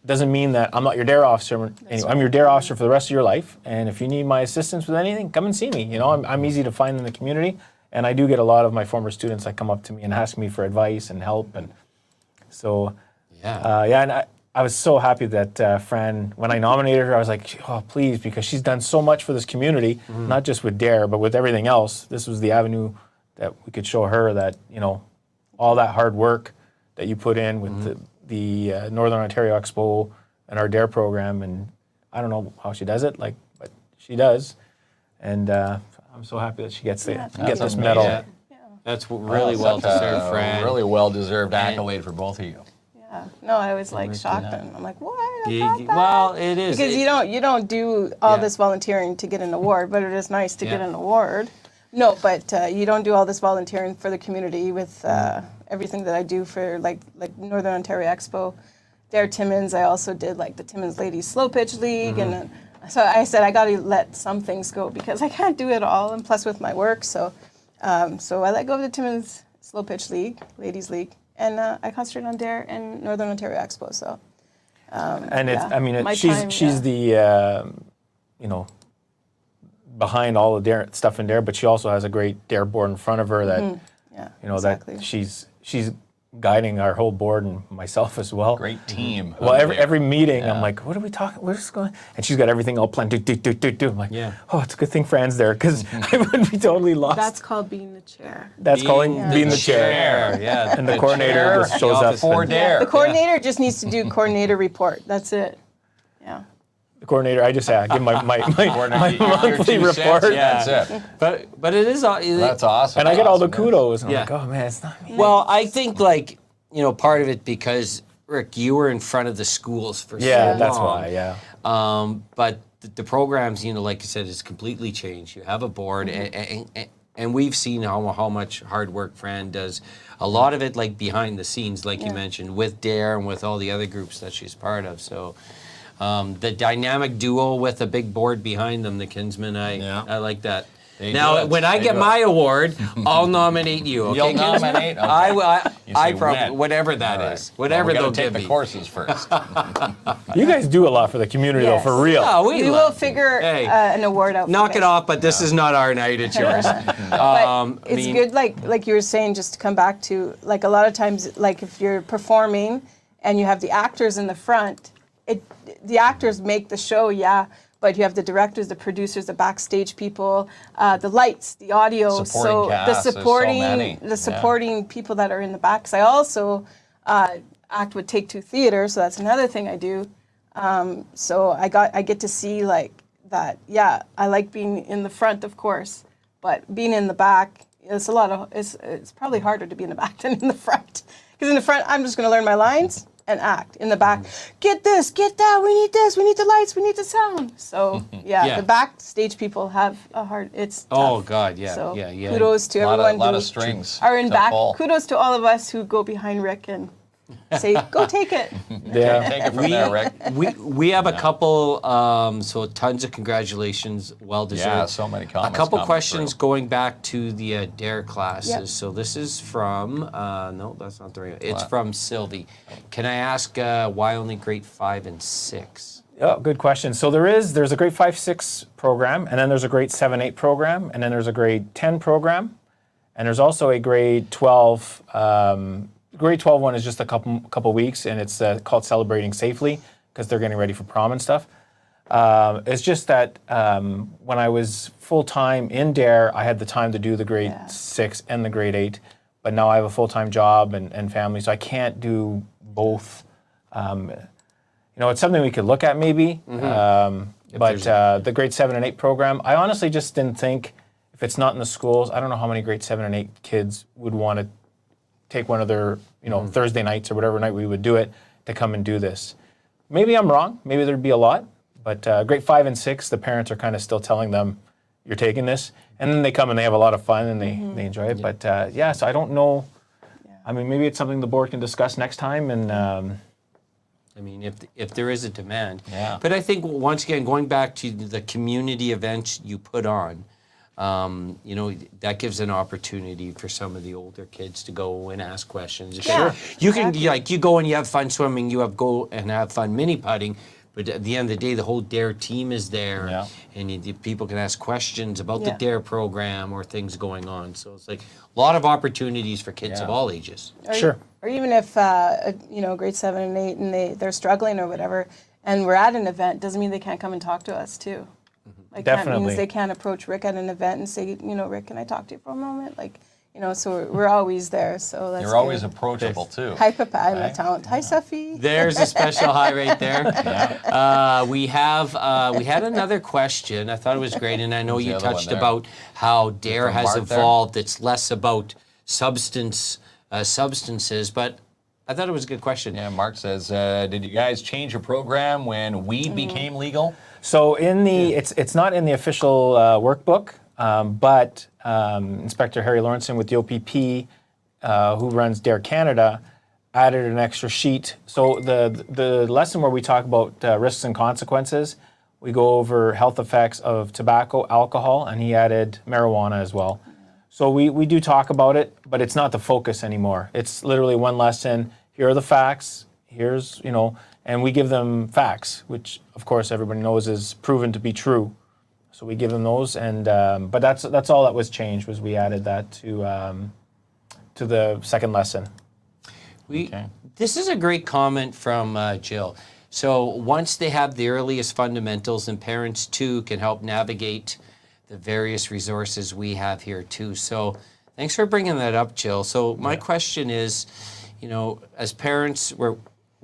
doesn't mean that I'm not your Dare officer. Anyway, I'm your Dare officer for the rest of your life. And if you need my assistance with anything, come and see me. I'm easy to find in the community. And I do get a lot of my former students that come up to me and ask me for advice and help. And so, and I was so happy that Fran, when I nominated her, I was like, oh, please, because she's done so much for this community, not just with Dare, but with everything else. This was the avenue that we could show her that, all that hard work that you put in with the Northern Ontario Expo and our Dare program. And I don't know how she does it, but she does. And I'm so happy that she gets this medal. Yeah. That's really well deserved, Fran. Really well deserved accolade for both of you. Yeah. No, I was like shocked, and I'm like, what? I You- got that? well, it is Because you don't do all this volunteering to get an award, but it is nice to get Yeah. an award. No, but you don't do all this volunteering for the community with everything that I do for like Northern Ontario Expo. Dare Timmins, I also did like the Timmins Ladies Slow Pitch League, and then, so I said I got to let some things go because I can't do it all, and plus with my work, so I let go of the Timmins Slow Pitch League, Ladies League, and I concentrated on Dare and Northern Ontario Expo. So, And it's, yeah. My she's time, she's the, behind all the Dare stuff in Dare, but she also has a great Dare board in front of her that, yeah, that she's guiding our whole board and myself as well. Great team. Well, over there. every meeting, I'm like, what are we talking? Where's going? And she's got everything all planned. Do. I'm like, Yeah. oh, it's a good thing Fran's there because I would be totally lost. That's called being the chair. That's calling being the chair. Yeah. And the coordinator just shows up. For and- Dare. The coordinator just needs to do coordinator report. That's it. Yeah. The coordinator, I just give my Your monthly 2 cents, report. That's it. But it is. That's awesome. And I get all the Awesome, yeah. kudos. And Yeah. I'm like, oh man, it's not me. Well, I think like part of it because Rick, you were in front of the schools for so long. That's why. Yeah. But the programs, like you said, has completely changed. You have a board, and we've seen how much hard work Fran does. A lot of it, like behind the scenes, like you mentioned, with Dare and with all the other groups that she's part of. So the dynamic duo with a big board behind them, the Kinsmen, I like that. They Now, do it. when I They get do it. my award, I'll nominate you. Okay, You'll Kinsmen? nominate? Okay. I will. You I say probably when. whatever that All is, right. whatever Well, we they'll gotta take give the me. courses first. You guys do a lot for the community, though, for Yes. real. Oh, We will love- figure Hey. an award out. for Knock you it guys. off, but this is not our night. It's yours. But I it's mean- good, like you were saying, just to come back to, like a lot of times, like if you're performing and you have the actors in the front, the actors make the show, but you have the directors, the producers, the backstage people, the lights, the audio, Supporting cast, there's so many. the supporting people that are in the back. 'Cause I also act with Take Two Theater, so that's another thing I do. So I get to see like that. Yeah, I like being in the front, of course, but being in the back, it's it's probably harder to be in the back than in the front. Because in the front, I'm just going to learn my lines and act. In the back, get this, get that, we need this, we need the lights, we need the sound. So Yeah. the backstage people have a hard, it's Oh tough. God, yeah, So yeah. kudos to A everyone lot who of strings. are in to back. pull. Kudos to all of us who go behind Rick and say, go take it. Yeah. Take it from there, Rick. We have a couple, so tons of congratulations, well deserved. Yeah, so many A comments. couple coming questions through. going back to the Dare classes. Yep. So this is from, no, that's not the right. It's from Sylvie. Can I ask why only grade 5 and 6? Oh, good question. So there's a grade 5-6 program, and then there's a grade 7-8 program, and then there's a grade 10 program, and there's also a grade 12. Grade 12 one is just a couple weeks, and it's called Celebrating Safely because they're getting ready for prom and stuff. It's just that when I was full-time in Dare, I had the time to do the grade 6 and the grade 8, but now I have a full-time job and family, so I can't do both. It's something we could look at maybe, but the grade 7 and 8 program, I honestly just didn't think, if it's not in the schools, I don't know how many grade 7 and 8 kids would want to take one of their, Thursday nights or whatever night we would do it to come and do this. Maybe I'm wrong. Maybe there'd be a lot. But grade 5 and 6, the parents are kind of still telling them, you're taking this. And then they come and they have a lot of fun and they enjoy it. But so I don't know. I mean, maybe it's something the board can discuss next time. And I mean, if there is a demand. Yeah. But I think, once again, going back to the community events you put on, that gives an opportunity for some of the older kids to go and ask questions. Sure. You can, you go and you have fun swimming, go and have fun mini putting, but at the end of the day, the whole Dare team is there, and people can ask questions about the Dare program or things going on. So it's like a lot of opportunities for kids of all ages. sure. Or even if, grade 7 and 8 and they're struggling or whatever, and we're at an event, doesn't mean they can't come and talk to us too. Like that Definitely. means they can't approach Rick at an event and say, Rick, can I talk to you for a moment? Like, so we're always there. So that's You're always good. approachable too. Hi, Papa, I'm a Right. talent. Hi, Sophie. There's a special hi right there. We had another question. I thought it was great, and I know Who's the you other one touched there? about how Dare from has Mark there? evolved. It's less about substances, but I thought it was a good question. Yeah, Mark says, did you guys change your program when weed became legal? So it's not in the official workbook, but Inspector Harry Lawrenson with the OPP, who runs Dare Canada, added an extra sheet. So the lesson where we talk about risks and consequences, we go over health effects of tobacco, alcohol, and he added marijuana as well. So we do talk about it, but it's not the focus anymore. It's literally one lesson. Here are the facts. Here's, and we give them facts, which of course everybody knows is proven to be true. So we give them those, and but that's all that was changed, was we added that to the second lesson. This is a great comment from Jill. So once they have the earliest fundamentals, and parents too can help navigate the various resources we have here too. So thanks for bringing that up, Jill. So my question is, as parents, we're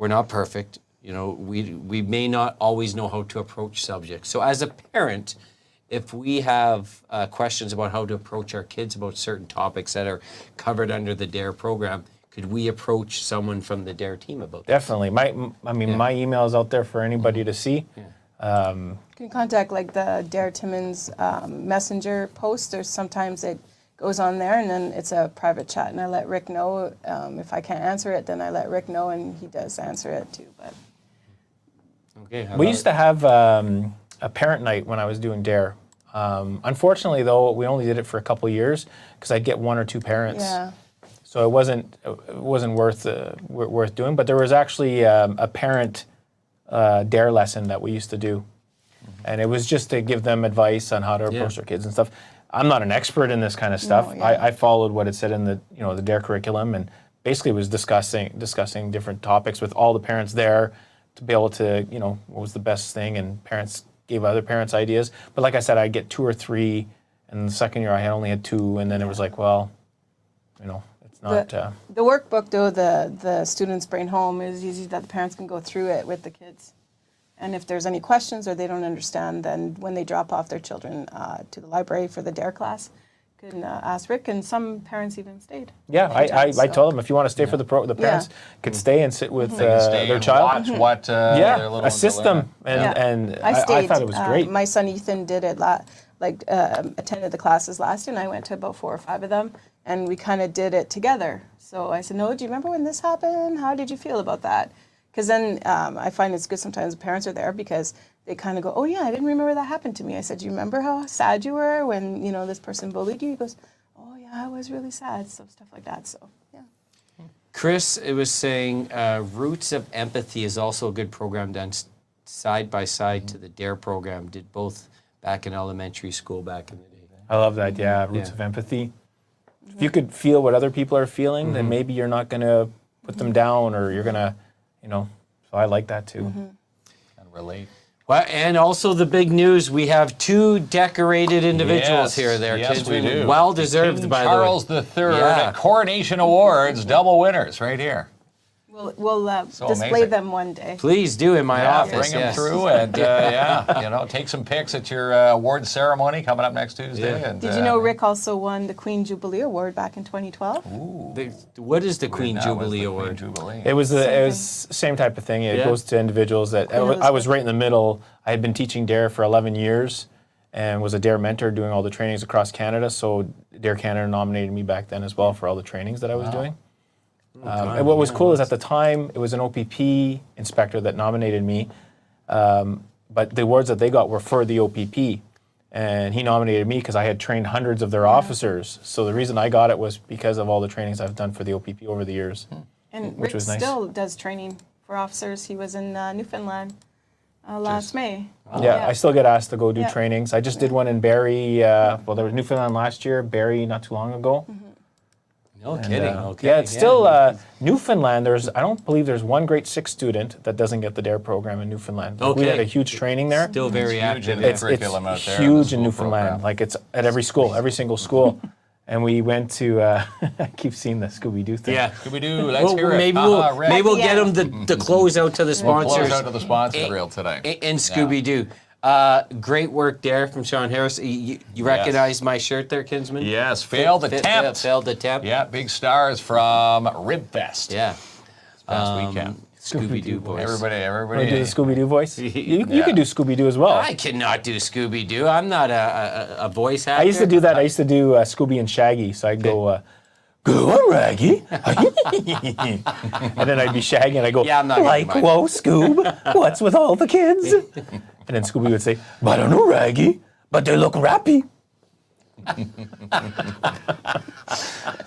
not perfect. You know, we may not always know how to approach subjects. So as a parent, if we have questions about how to approach our kids about certain topics that are covered under the DARE program, could we approach someone from the DARE team about that? Definitely. My email is out there for anybody to see. You can contact like the DARE Timmins messenger post, or sometimes it goes on there and then it's a private chat and I let Rick know. If I can't answer it, then I let Rick know and he does answer it too. But Okay. We used to have a parent night when I was doing DARE. Unfortunately, though, we only did it for a couple of years because I'd get one or two parents. yeah, So it wasn't worth doing. But there was actually a parent DARE lesson that we used to do, and it was just to give them advice on how to approach their kids and stuff. I'm not an expert in this kind of stuff. No, yeah. I followed what it said in the DARE curriculum, and basically was discussing different topics with all the parents there to be able to what was the best thing, and parents gave other parents ideas. But like I said, I'd get 2 or 3, and the second year I only had 2, and then it was like, well, it's not. the workbook though, the students bring home is easy that the parents can go through it with the kids. And if there's any questions or they don't understand, then when they drop off their children to the library for the DARE class, can ask Rick, and some parents even stayed. Yeah, I told them if you want to stay for the parents could stay and sit with their child. Watch what their little ones assist are learning. them, and I stayed. I thought it was great. My son Ethan did it, attended the classes last year, and I went to about 4 or 5 of them, and we kind of did it together. So I said, no, do you remember when this happened? How did you feel about that? Because then I find it's good sometimes the parents are there because they kind of go, oh yeah, I didn't remember that happened to me. I said, do you remember how sad you were when this person bullied you? He goes, oh yeah, I was really sad. So stuff like that. So yeah. Chris, it was saying Roots of Empathy is also a good program done side by side to the DARE program. Did both back in elementary school back in the day. I love that. Yeah, Roots of Empathy. If you could feel what other people are feeling, then maybe you're not going to put them down, or you're going to, So I like that too. And relate. Well, and also the big news, we have 2 decorated individuals Yes, here. There, yes, kids. we do. Well deserved, King by Charles the way. III Yeah. Coronation Awards, double winners right here. We'll display amazing. them one day. Please do in my office. Bring them yes. through and take some pics at your award ceremony coming up next Tuesday. Yeah. And, Did you know Rick also won the Queen Jubilee Award back in 2012? What is the Queen That was Jubilee the Award? Queen Jubilee. It was same type of thing. It Yeah. goes to individuals that I was right in the middle. I had been teaching DARE for 11 years and was a DARE mentor doing all the trainings across Canada. So DARE Canada nominated me back then as well for all the trainings that I was doing. And what was cool is at the time it was an OPP inspector that nominated me, but the awards that they got were for the OPP, and he nominated me because I had trained hundreds of their officers. So the reason I got it was because of all the trainings I've done for the OPP over the years. And Which Rick was nice. still does training for officers. He was in Newfoundland last May. Yeah, I still get asked to go do Yeah. trainings. I just did one in Barrie. There was Newfoundland last year, Barrie not too long ago. No kidding. Okay. Yeah, it's still Newfoundland. I don't believe there's one grade 6 student that doesn't get the DARE program in Newfoundland. We Okay. had a huge training there. Still very Huge active. in the It's curriculum out there. huge the in school Newfoundland. program. Like it's at every school, every single school. And we went to. I keep seeing the Scooby-Doo thing. Yeah. Scooby-Doo, let's Well, hear it. maybe Rick. we'll get Yeah. them to close out to the sponsors. Close out to the sponsor reel today. And Scooby-Doo. Great work there from Sean Harris. You recognize my shirt there, Kinsman? Yes, failed attempt. Failed attempt. Yeah, big stars from Ribfest. Yeah. Last weekend. Scooby-Doo boys. Everybody. Want to do the Scooby-Doo voice? You can do Scooby-Doo as well. I cannot do Scooby-Doo. I'm not a voice actor. I used to do that. I used to do Scooby and Shaggy. So I'd go, go on, Raggy. And then I'd be Shaggy and I'd go, Yeah, I'm not gonna like, mind. whoa, Scoob, what's with all the kids? And then Scooby would say, but I don't know, Raggy, but they look rappy.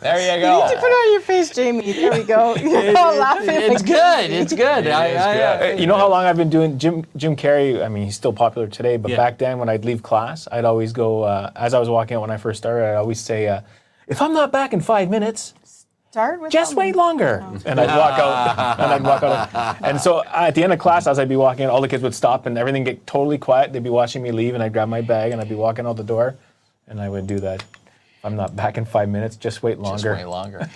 There you You go. need to put it on your face, Jamie. There we go. You're all laughing. It's good. It's good. good. You know how long I've been doing Jim Carrey? I mean, he's still popular today, but Yeah. back then when I'd leave class, I'd always go, as I was walking out when I first started, I'd always say, if I'm not back in 5 minutes, Start with just something. wait longer. And I'd walk out. And so at the end of class, as I'd be walking out, all the kids would stop and everything get totally quiet. They'd be watching me leave, and I'd grab my bag and I'd be walking out the door, and I would do that. If I'm not back in 5 minutes, just wait longer. Just way longer.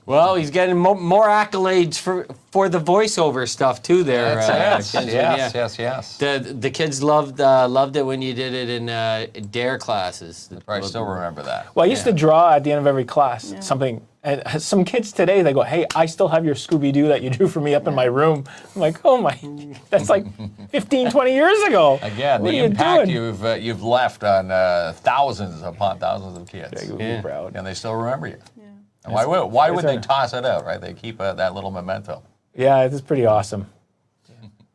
Well, he's getting more accolades for the voiceover stuff too. There, Yes, Kinsman, yes. The kids loved it when you did it in DARE classes. I still remember that. Well, I used to draw at the end of every class something. And some kids today, they go, "Hey, I still have your Scooby-Doo that you drew for me up in my room." I'm like, "Oh my, that's like 15, 20 years ago." Again, What the are you impact doing? you've left on thousands upon thousands of kids. Yeah, you'll be proud. And they still remember you. And why would they toss it out, right? They keep that little memento. Yeah, it's pretty awesome.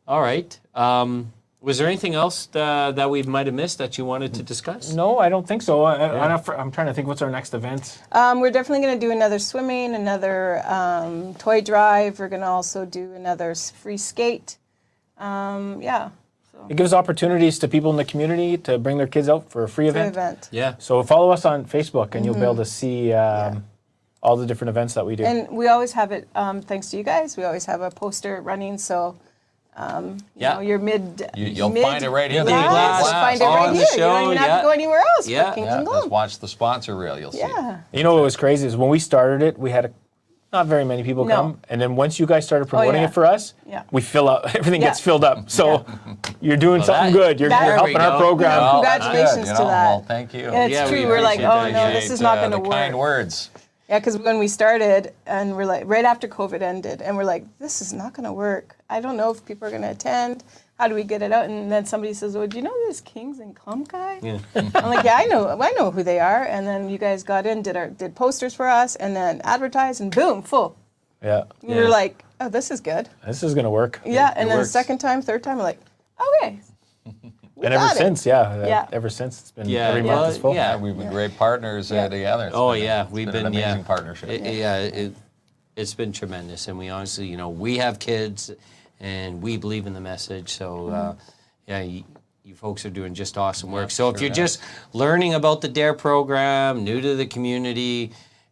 All right. Was there anything else that we might have missed that you wanted to discuss? No, I don't think so. I'm trying to think, what's our next event? We're definitely going to do another swimming, another toy drive. We're going to also do another free skate. Yeah. So. It gives opportunities to people in the community to bring their kids out for a free event. Yeah. So follow us on Facebook, and you'll be able to see all the different events that we do. And we always have it, thanks to you guys, we always have a poster running, so you know, you'll find it right here. Yeah, you'll find it right on the here. show, You don't even have to go anywhere else. Yeah. Kings Yeah, and just KLOMP. watch the sponsor reel. You'll see. Yeah. You know what was crazy is when we started it, we had not very many people No. come, and then once you guys started promoting yeah. it for us, Yeah. we fill up. Everything Yeah. gets filled up. So you're doing something good. You're There helping we our go. program. Well, that's Congratulations good, to that. Well, thank you. And it's Yeah, true. we We're like, appreciate oh no, this is not going to the work. kind words. Yeah, because when we started, and we're like, right after COVID ended, and we're like, this is not going to work. I don't know if people are going to attend. How do we get it out? And then somebody says, "Oh, do you know this KINZ and KLOMP guy?" Yeah. I'm like, "Yeah, I know who they are." And then you guys got in, did posters for us, and then advertised, and boom, full. Yeah. We were like, "Oh, this is good." This is gonna work. Yeah, and then works. the second time, third time, we're like, "Okay." And ever got it. since, Yeah. ever since it's been Yeah, every well, month is full. yeah. We've been great partners together. Oh yeah, we've been an amazing partnership. It's been tremendous, and we honestly, we have kids, and we believe in the message. So you folks are doing just awesome work. So if you're just learning about the DARE program, new to the community,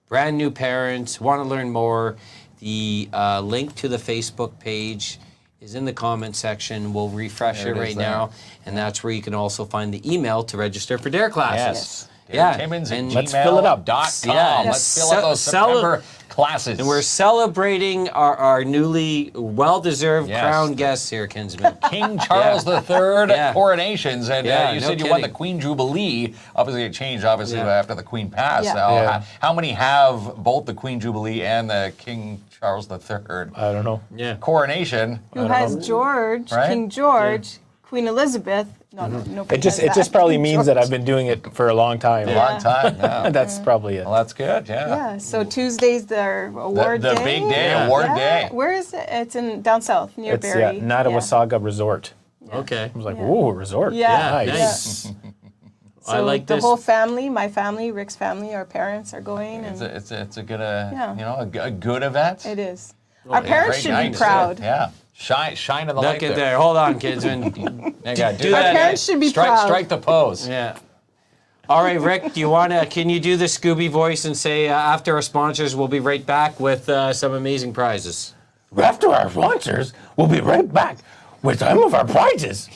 brand new parents, want to learn more, the link to the Facebook page is in the comment section. We'll refresh There it it is right there. now, and that's where you can also find the email to register for DARE classes. Yes. Yeah, Timmins and and let's fill it up. gmail.com. Yeah. Let's fill up those September classes. And we're celebrating our newly well-deserved Yes. crown guests here, Kinsman. King Charles III coronations, and Yeah, you no said you won the kidding. Queen Jubilee. Obviously, it changed Yeah. after the Queen passed. Yeah. Now, Yeah. how many have both the Queen Jubilee and the King Charles III I don't know. Yeah. coronation? Who has George, Right? King George, Queen Elizabeth? No, nobody It just has that. probably King means that George. I've been doing it for a long time. A long time now. That's probably it. Well, that's good. Yeah. Yeah, so Tuesday's their award The day. big day, Yeah. award Yeah. day. Where is it? It's in down south near It's Barrie. Nadawasaga Resort. Okay. I was like, ooh, a resort. Yeah. Nice. So I like the this. whole family, my family, Rick's family, our parents are going, and It's a good, Yeah. a good event. it is. Our parents Great should night be to proud. see it. Yeah. Shine in the light Look at there. Hold on, Kinsman. Yeah, Do that. Our parents should be proud. Strike the pose. Yeah. All right, Rick, can you do the Scooby voice and say, after our sponsors, we'll be right back with some amazing prizes? After our sponsors, we'll be right back with some of our prizes.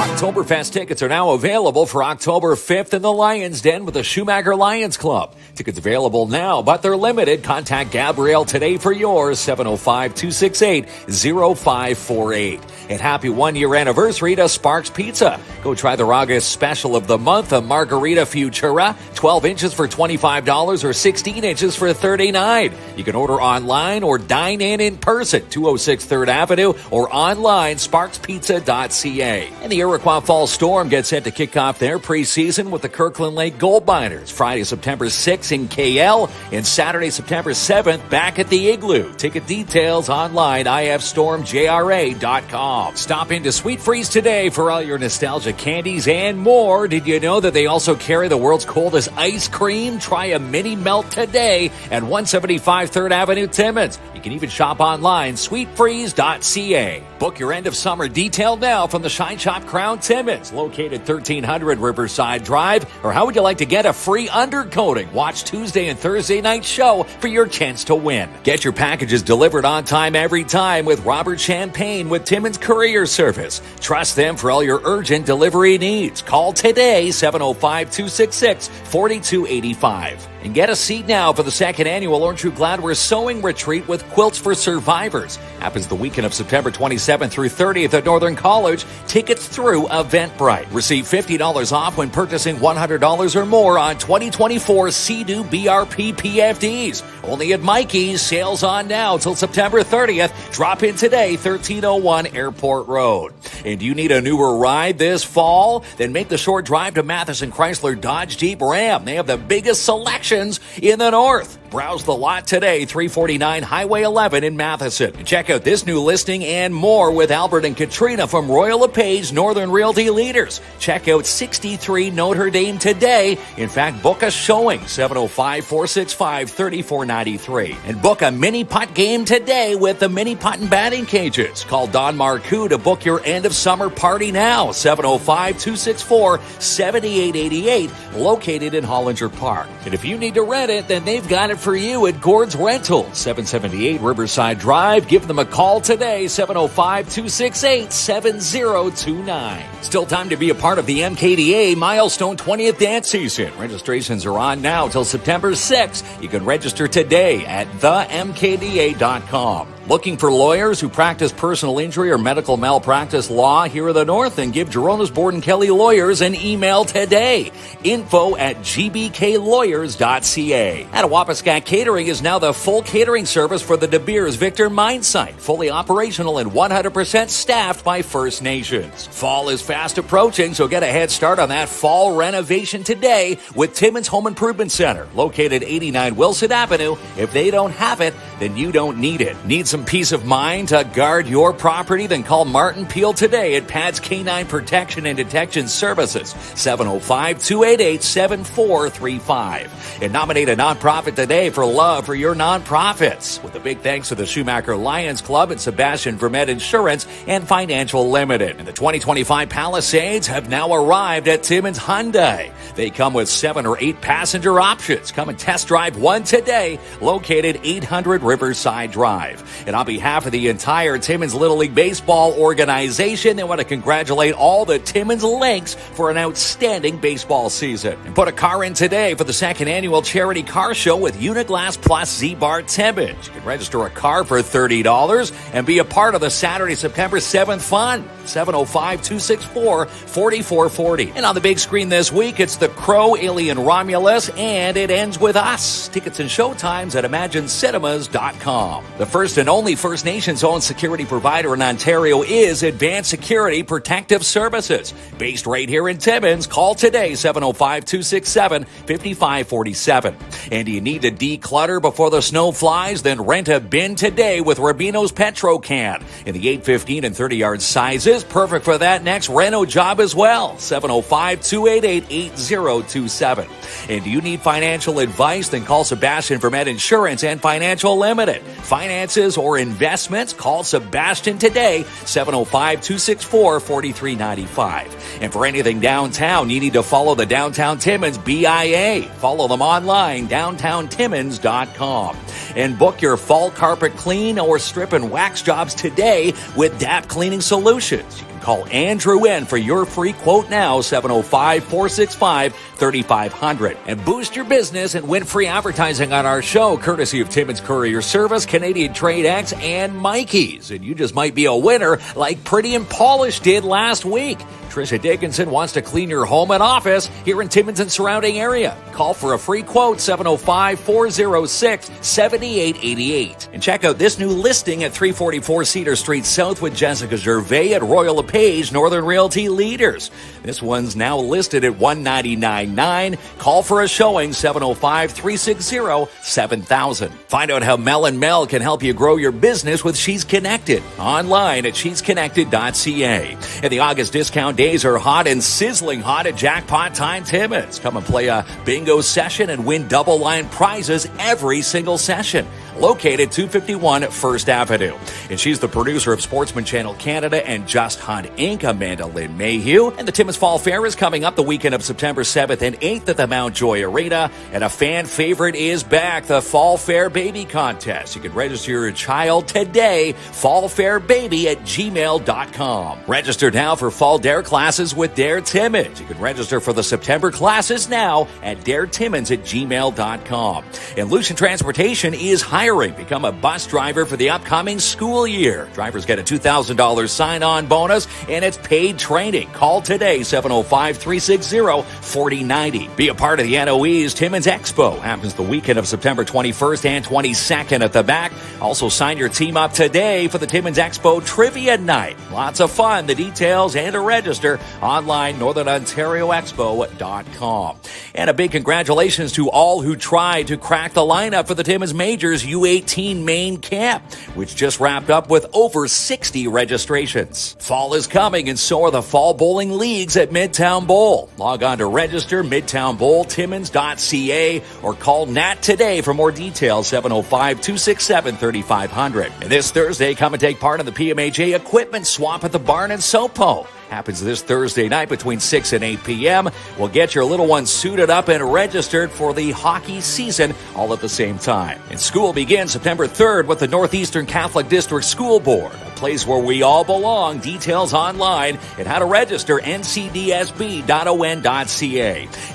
Oktoberfest tickets are now available for October 5th in the Lions Den with the Schumacher Lions Club. Tickets available now, but they're limited. Contact Gabrielle today for yours, 705-268-0548. And happy one-year anniversary to Sparks Pizza. Go try their August special of the month, a Margarita Futura, 12 inches for $25 or 16 inches for $39. You can order online or dine in person, 206 3rd Avenue, or online, sparkspizza.ca. And the Iroquois Fall Storm gets set to kick off their preseason with the Kirkland Lake Gold Miners Friday, September 6th in KL, and Saturday, September 7th back at the Igloo. Ticket details online, ifstormjra.com. Stop into Sweet Freeze today for all your nostalgia candies and more. Did you know that they also carry the world's coldest ice cream? Try a mini melt today at 175 3rd Avenue, Timmins. You can even shop online, sweetfreeze.ca. Book your end of summer detail now from the Shine Shop Crown Timmins, located 1300 Riverside Drive. Or how would you like to get a free undercoating? Watch Tuesday and Thursday night show for your chance to win. Get your packages delivered on time every time with Robert Champagne with Timmins Courier Service. Trust them for all your urgent delivery needs. Call today, 705-266-4285. And get a seat now for the second annual Aren't You Glad We're Sewing Retreat with Quilts for Survivors. Happens the weekend of September 27th through 30th at Northern College. Tickets through Eventbrite. Receive $50 off when purchasing $100 or more on 2024 Sea-Doo BRP PFDs. Only at Mikey's. Sales on now till September 30th. Drop in today, 1301 Airport Road. And do you need a newer ride this fall? Then make the short drive to Matheson Chrysler Dodge Jeep Ram. They have the biggest selection in the north. Browse the lot today, 349 Highway 11 in Matheson. And check out this new listing and more with Albert and Katrina from Royal LePage Northern Realty Leaders. Check out 63 Notre Dame today. In fact, book a showing, 705-465-3493. And book a mini putt game today with the mini putt and batting cages. Call Don Marcoux to book your end of summer party now, 705-264-7888, located in Hollinger Park. And if you need to rent it, then they've got it for you at Gord's Rentals, 778 Riverside Drive. Give them a call today, 705-268-7029. Still time to be a part of the MKDA Milestone 20th Dance Season. Registrations are on now till September 6th. You can register today at themkda.com. Looking for lawyers who practice personal injury or medical malpractice law here in the North? Then give Jerona's Borden Kelly Lawyers an email today. info@gbklawyers.ca. Attawapiskat Catering is now the full catering service for the De Beers Victor Mine Site. Fully operational and 100% staffed by First Nations. Fall is fast approaching, so get a head start on that fall renovation today with Timmins Home Improvement Center, located 89 Wilson Avenue. If they don't have it, then you don't need it. Need some peace of mind to guard your property? Then call Martin Peel today at Pad's Canine Protection and Detection Services, 705-288-7435. And nominate a nonprofit today for love for your nonprofits. With a big thanks to the Schumacher Lions Club and Sebastian Vermet Insurance and Financial Limited. And the 2025 Palisades have now arrived at Timmins Hyundai. They come with 7 or 8 passenger options. Come and test drive one today, located 800 Riverside Drive. And on behalf of the entire Timmins Little League Baseball organization, they want to congratulate all the Timmins Lynx for an outstanding baseball season. And put a car in today for the second annual charity car show with Uniglass Plus Z-Bar Timmins. You can register a car for $30 and be a part of the Saturday, September 7th fun. 705-264-4440. And on the big screen this week, it's The Crow, Alien Romulus, and It Ends With Us. Tickets and showtimes at ImagineCinemas.com. The first and only First Nations-owned security provider in Ontario is Advanced Security Protective Services. Based right here in Timmins, call today, 705-267-5547. And do you need to declutter before the snow flies? Then rent a bin today with Rubino's Petro Can. In the 8, 15, and 30-yard sizes, perfect for that next reno job as well. 705-288-8027. And do you need financial advice? Then call Sebastian Vermet Insurance and Financial Limited. Finances or investments? Call Sebastian today, 705-264-4395. And for anything downtown, you need to follow the Downtown Timmins BIA. Follow them online, downtowntimmins.com. And book your fall carpet clean or strip and wax jobs today with DAP Cleaning Solutions. You can call Andrew in for your free quote now, 705-465-3500. And boost your business and win free advertising on our show, courtesy of Timmins Courier Service, Canadian Trade X, and Mikey's. And you just might be a winner like Pretty and Polished did last week. Tricia Dickinson wants to clean your home and office here in Timmins and surrounding area. Call for a free quote, 705-406-7888. And check out this new listing at 344 Cedar Street South with Jessica Gervais at Royal LePage Northern Realty Leaders. This one's now listed at $199.9. Call for a showing, 705-360-7000. Find out how Mel and Mel can help you grow your business with She's Connected. Online at shesconnected.ca. And the August discount days are hot and sizzling hot at Jackpot Time Timmins. Come and play a bingo session and win double line prizes every single session. located 251 First Avenue. And she's the producer of Sportsman Channel Canada and Just Hunt Inc., Amanda Lynn Mayhew. And the Timmins Fall Fair is coming up the weekend of September 7th and 8th at the Mount Joy Arena. And a fan favorite is back, the Fall Fair Baby Contest. You can register your child today, fallfairbaby@gmail.com. Register now for Fall Dare classes with Dare Timmins. You can register for the September classes now at daretimmins@gmail.com. And Lucian Transportation is hiring. Become a bus driver for the upcoming school year. Drivers get a $2,000 sign-on bonus, and it's paid training. Call today, 705-360-4090. Be a part of the NOE's Timmins Expo. Happens the weekend of September 21st and 22nd at the back. Also, sign your team up today for the Timmins Expo Trivia Night. Lots of fun. The details and to register online, northernontarioexpo.com. And a big congratulations to all who tried to crack the lineup for the Timmins Majors U18 main camp, which just wrapped up with over 60 registrations. Fall is coming, and so are the fall bowling leagues at Midtown Bowl. Log on to register, midtownbowltimmins.ca, or call Nat today for more details, 705-267-3500. And this Thursday, come and take part in the PMHA Equipment Swap at the Barn in Sopo. Happens this Thursday night between 6 and 8 p.m. We'll get your little ones suited up and registered for the hockey season all at the same time. And school begins September 3rd with the Northeastern Catholic District School Board, a place where we all belong. Details online and how to register, ncdsb.on.ca.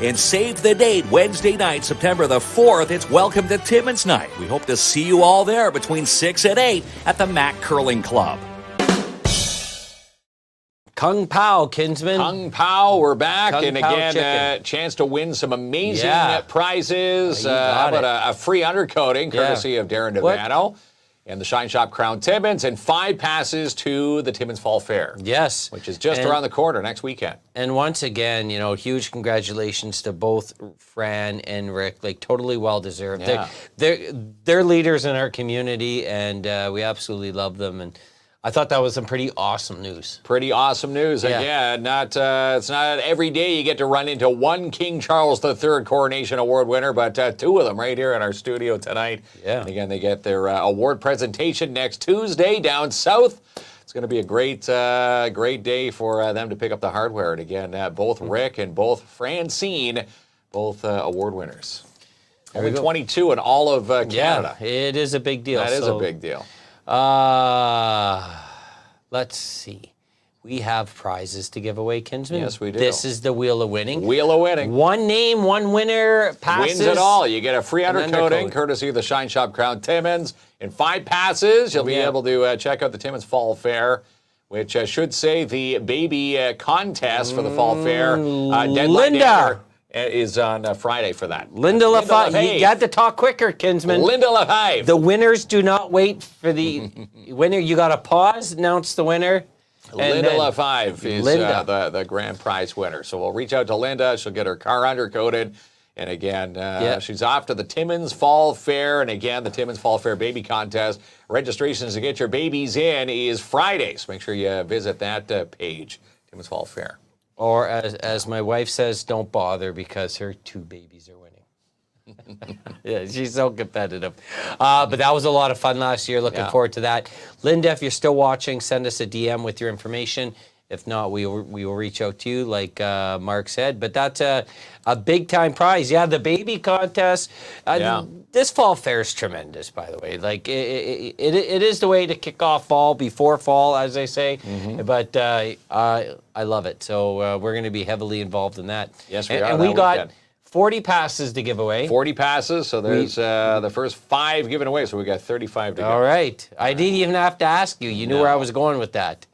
And save the date, Wednesday night, September the 4th. It's Welcome to Timmins Night. We hope to see you all there between 6 and 8 at the Mac Curling Club. Kung Pao, Kinsman. Kung Pao, we're back. Kung and Pao again, chicken. chance to win some amazing Yeah. prizes. You got How it. about a free undercoating, Yeah. courtesy of Darren What? Devano and the Shine Shop Crown Timmins, and 5 passes to the Timmins Fall Fair. Yes. Which is just And- around the corner next weekend. And once again, huge congratulations to both Fran and Rick. Like, totally well deserved. Yeah. They're leaders in our community, and we absolutely love them. And I thought that was some pretty awesome news. Pretty awesome news. Yeah. Again, it's not every day you get to run into one King Charles III Coronation Award winner, but 2 of them right here in our studio tonight. Yeah. And again, they get their award presentation next Tuesday down south. It's going to be a great day for them to pick up the hardware. And again, both Rick and both Francine, both award winners. Only 22 in all of Canada. Yeah, it is a big deal. That is a big deal. Let's see. We have prizes to give away, Kinsman. Yes, we do. This is the Wheel of Winning. Wheel of Winning. One name, one winner passes. Wins it all. You get a free An undercoating, undercoat. courtesy of the Shine Shop Crown Timmins. In 5 passes, you'll be Yeah. able to check out the Timmins Fall Fair, which should say the baby contest for the Fall Fair. Deadline Linda is on Friday for that. Linda Lafave. You Lafave. got to talk quicker, Kinsman. Linda Lafave. The winners do not wait for the winner. You got to pause, announce the winner. and Linda then- Lafave is Linda. the grand prize winner. So we'll reach out to Linda. She'll get her car undercoated. And again, she's off to the Timmins Fall Fair. And again, the Timmins Fall Fair Baby Contest. Registrations to get your babies in is Friday. So make sure you visit that page, Timmins Fall Fair. Or as my wife says, don't bother because her 2 babies are winning. Yeah, she's so competitive. But that was a lot of fun last year. Looking forward to that. Linda, if you're still watching, send us a DM with your information. If not, we will reach out to you, like Mark said. But that's a big-time prize. Yeah, the baby contest. This fall fair is tremendous, by the way. Like, it is the way to kick off fall, before fall, as they say. But I love it. So we're going to be heavily involved in that. Yes, we are. And that we got weekend. 40 passes to give away. 40 passes, so there's the first 5 given away, so we got 35 to go. All right. I didn't even have to ask you. You knew where I was going with that.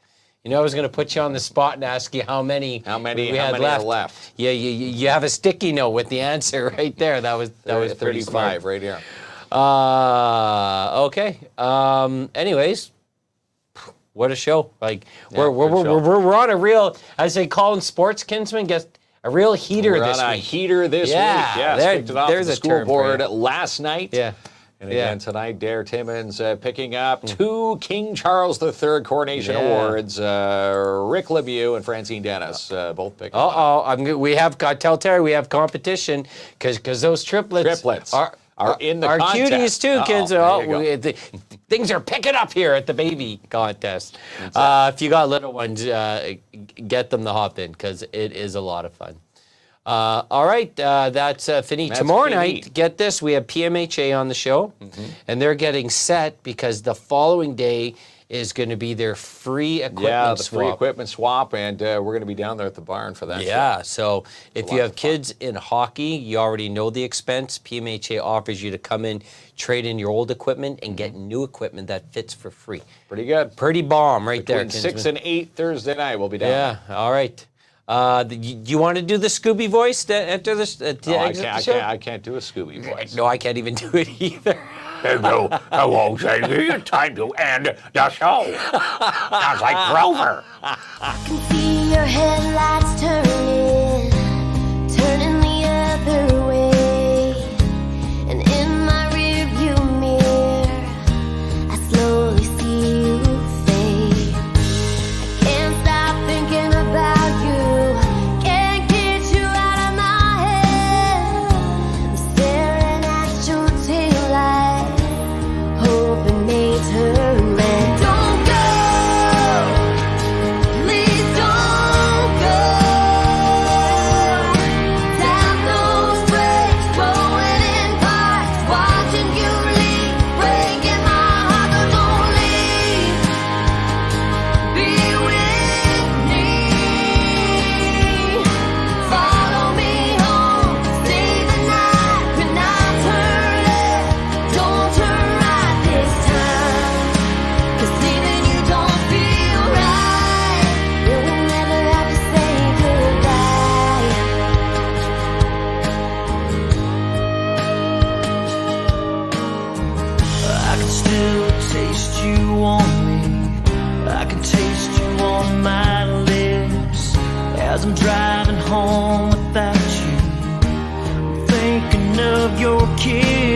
You know, I was going to put you on the spot and ask you how many we had are left. Yeah, you have a sticky note with the answer right there. That was pretty 35 smart. right here. Okay. Anyways, what a show! Like Yeah, we're good show. on a real, as they call in sports, Kinsman, gets a real heater We're this on a week. heater this week. Yeah, kicked it off there's the a school term for board you. last night. Yeah. And again, tonight, Dare Timmins picking up 2 King Charles III Coronation Awards. Rick Lemieux and Francine Dennis both picking up. We have got tell Terry we have competition because those triplets are in the Our contest. cuties too, kids. there you go. Things are picking up here at the baby contest. If you got little ones, get them to hop in because it is a lot of fun. All right, that's Finny. That's Tomorrow Finny. night, get this, we have PMHA on the show, and they're getting set because the following day is going to be their free equipment Yeah, the swap. free equipment swap, and we're going to be down there at the barn for that. Yeah, show. so if you have kids in hockey, you already know the expense. PMHA offers you to come in, trade in your old equipment, and get new equipment that fits for free. Pretty good. Pretty bomb right there. Between 6 Kinsman. and 8 Thursday night, we'll be down. Yeah, all right. Do you want to do the Scooby voice to enter this? To Oh, exit the show? I can't do a Scooby voice. No, I can't even do it either. Hello, Sadie. It's time to end the show. Sounds like Grover. can see your headlights turning the other way. And in my rearview mirror, I slowly see you fade. I can't stop thinking about you, can't get you out of my head. I'm staring at your taillight, hoping they turn red. Don't go, please don't go. Tap those brakes, rolling in parts, watching you leave, breaking my heart. So don't leave, be with me. Follow me home, stay the night. When I turn left, don't turn right this time. 'Cause leaving you don't feel right. And we'll never have to say goodbye. I can still taste you on me. I can taste you on my lips as I'm driving home without you. I'm thinking of your kiss.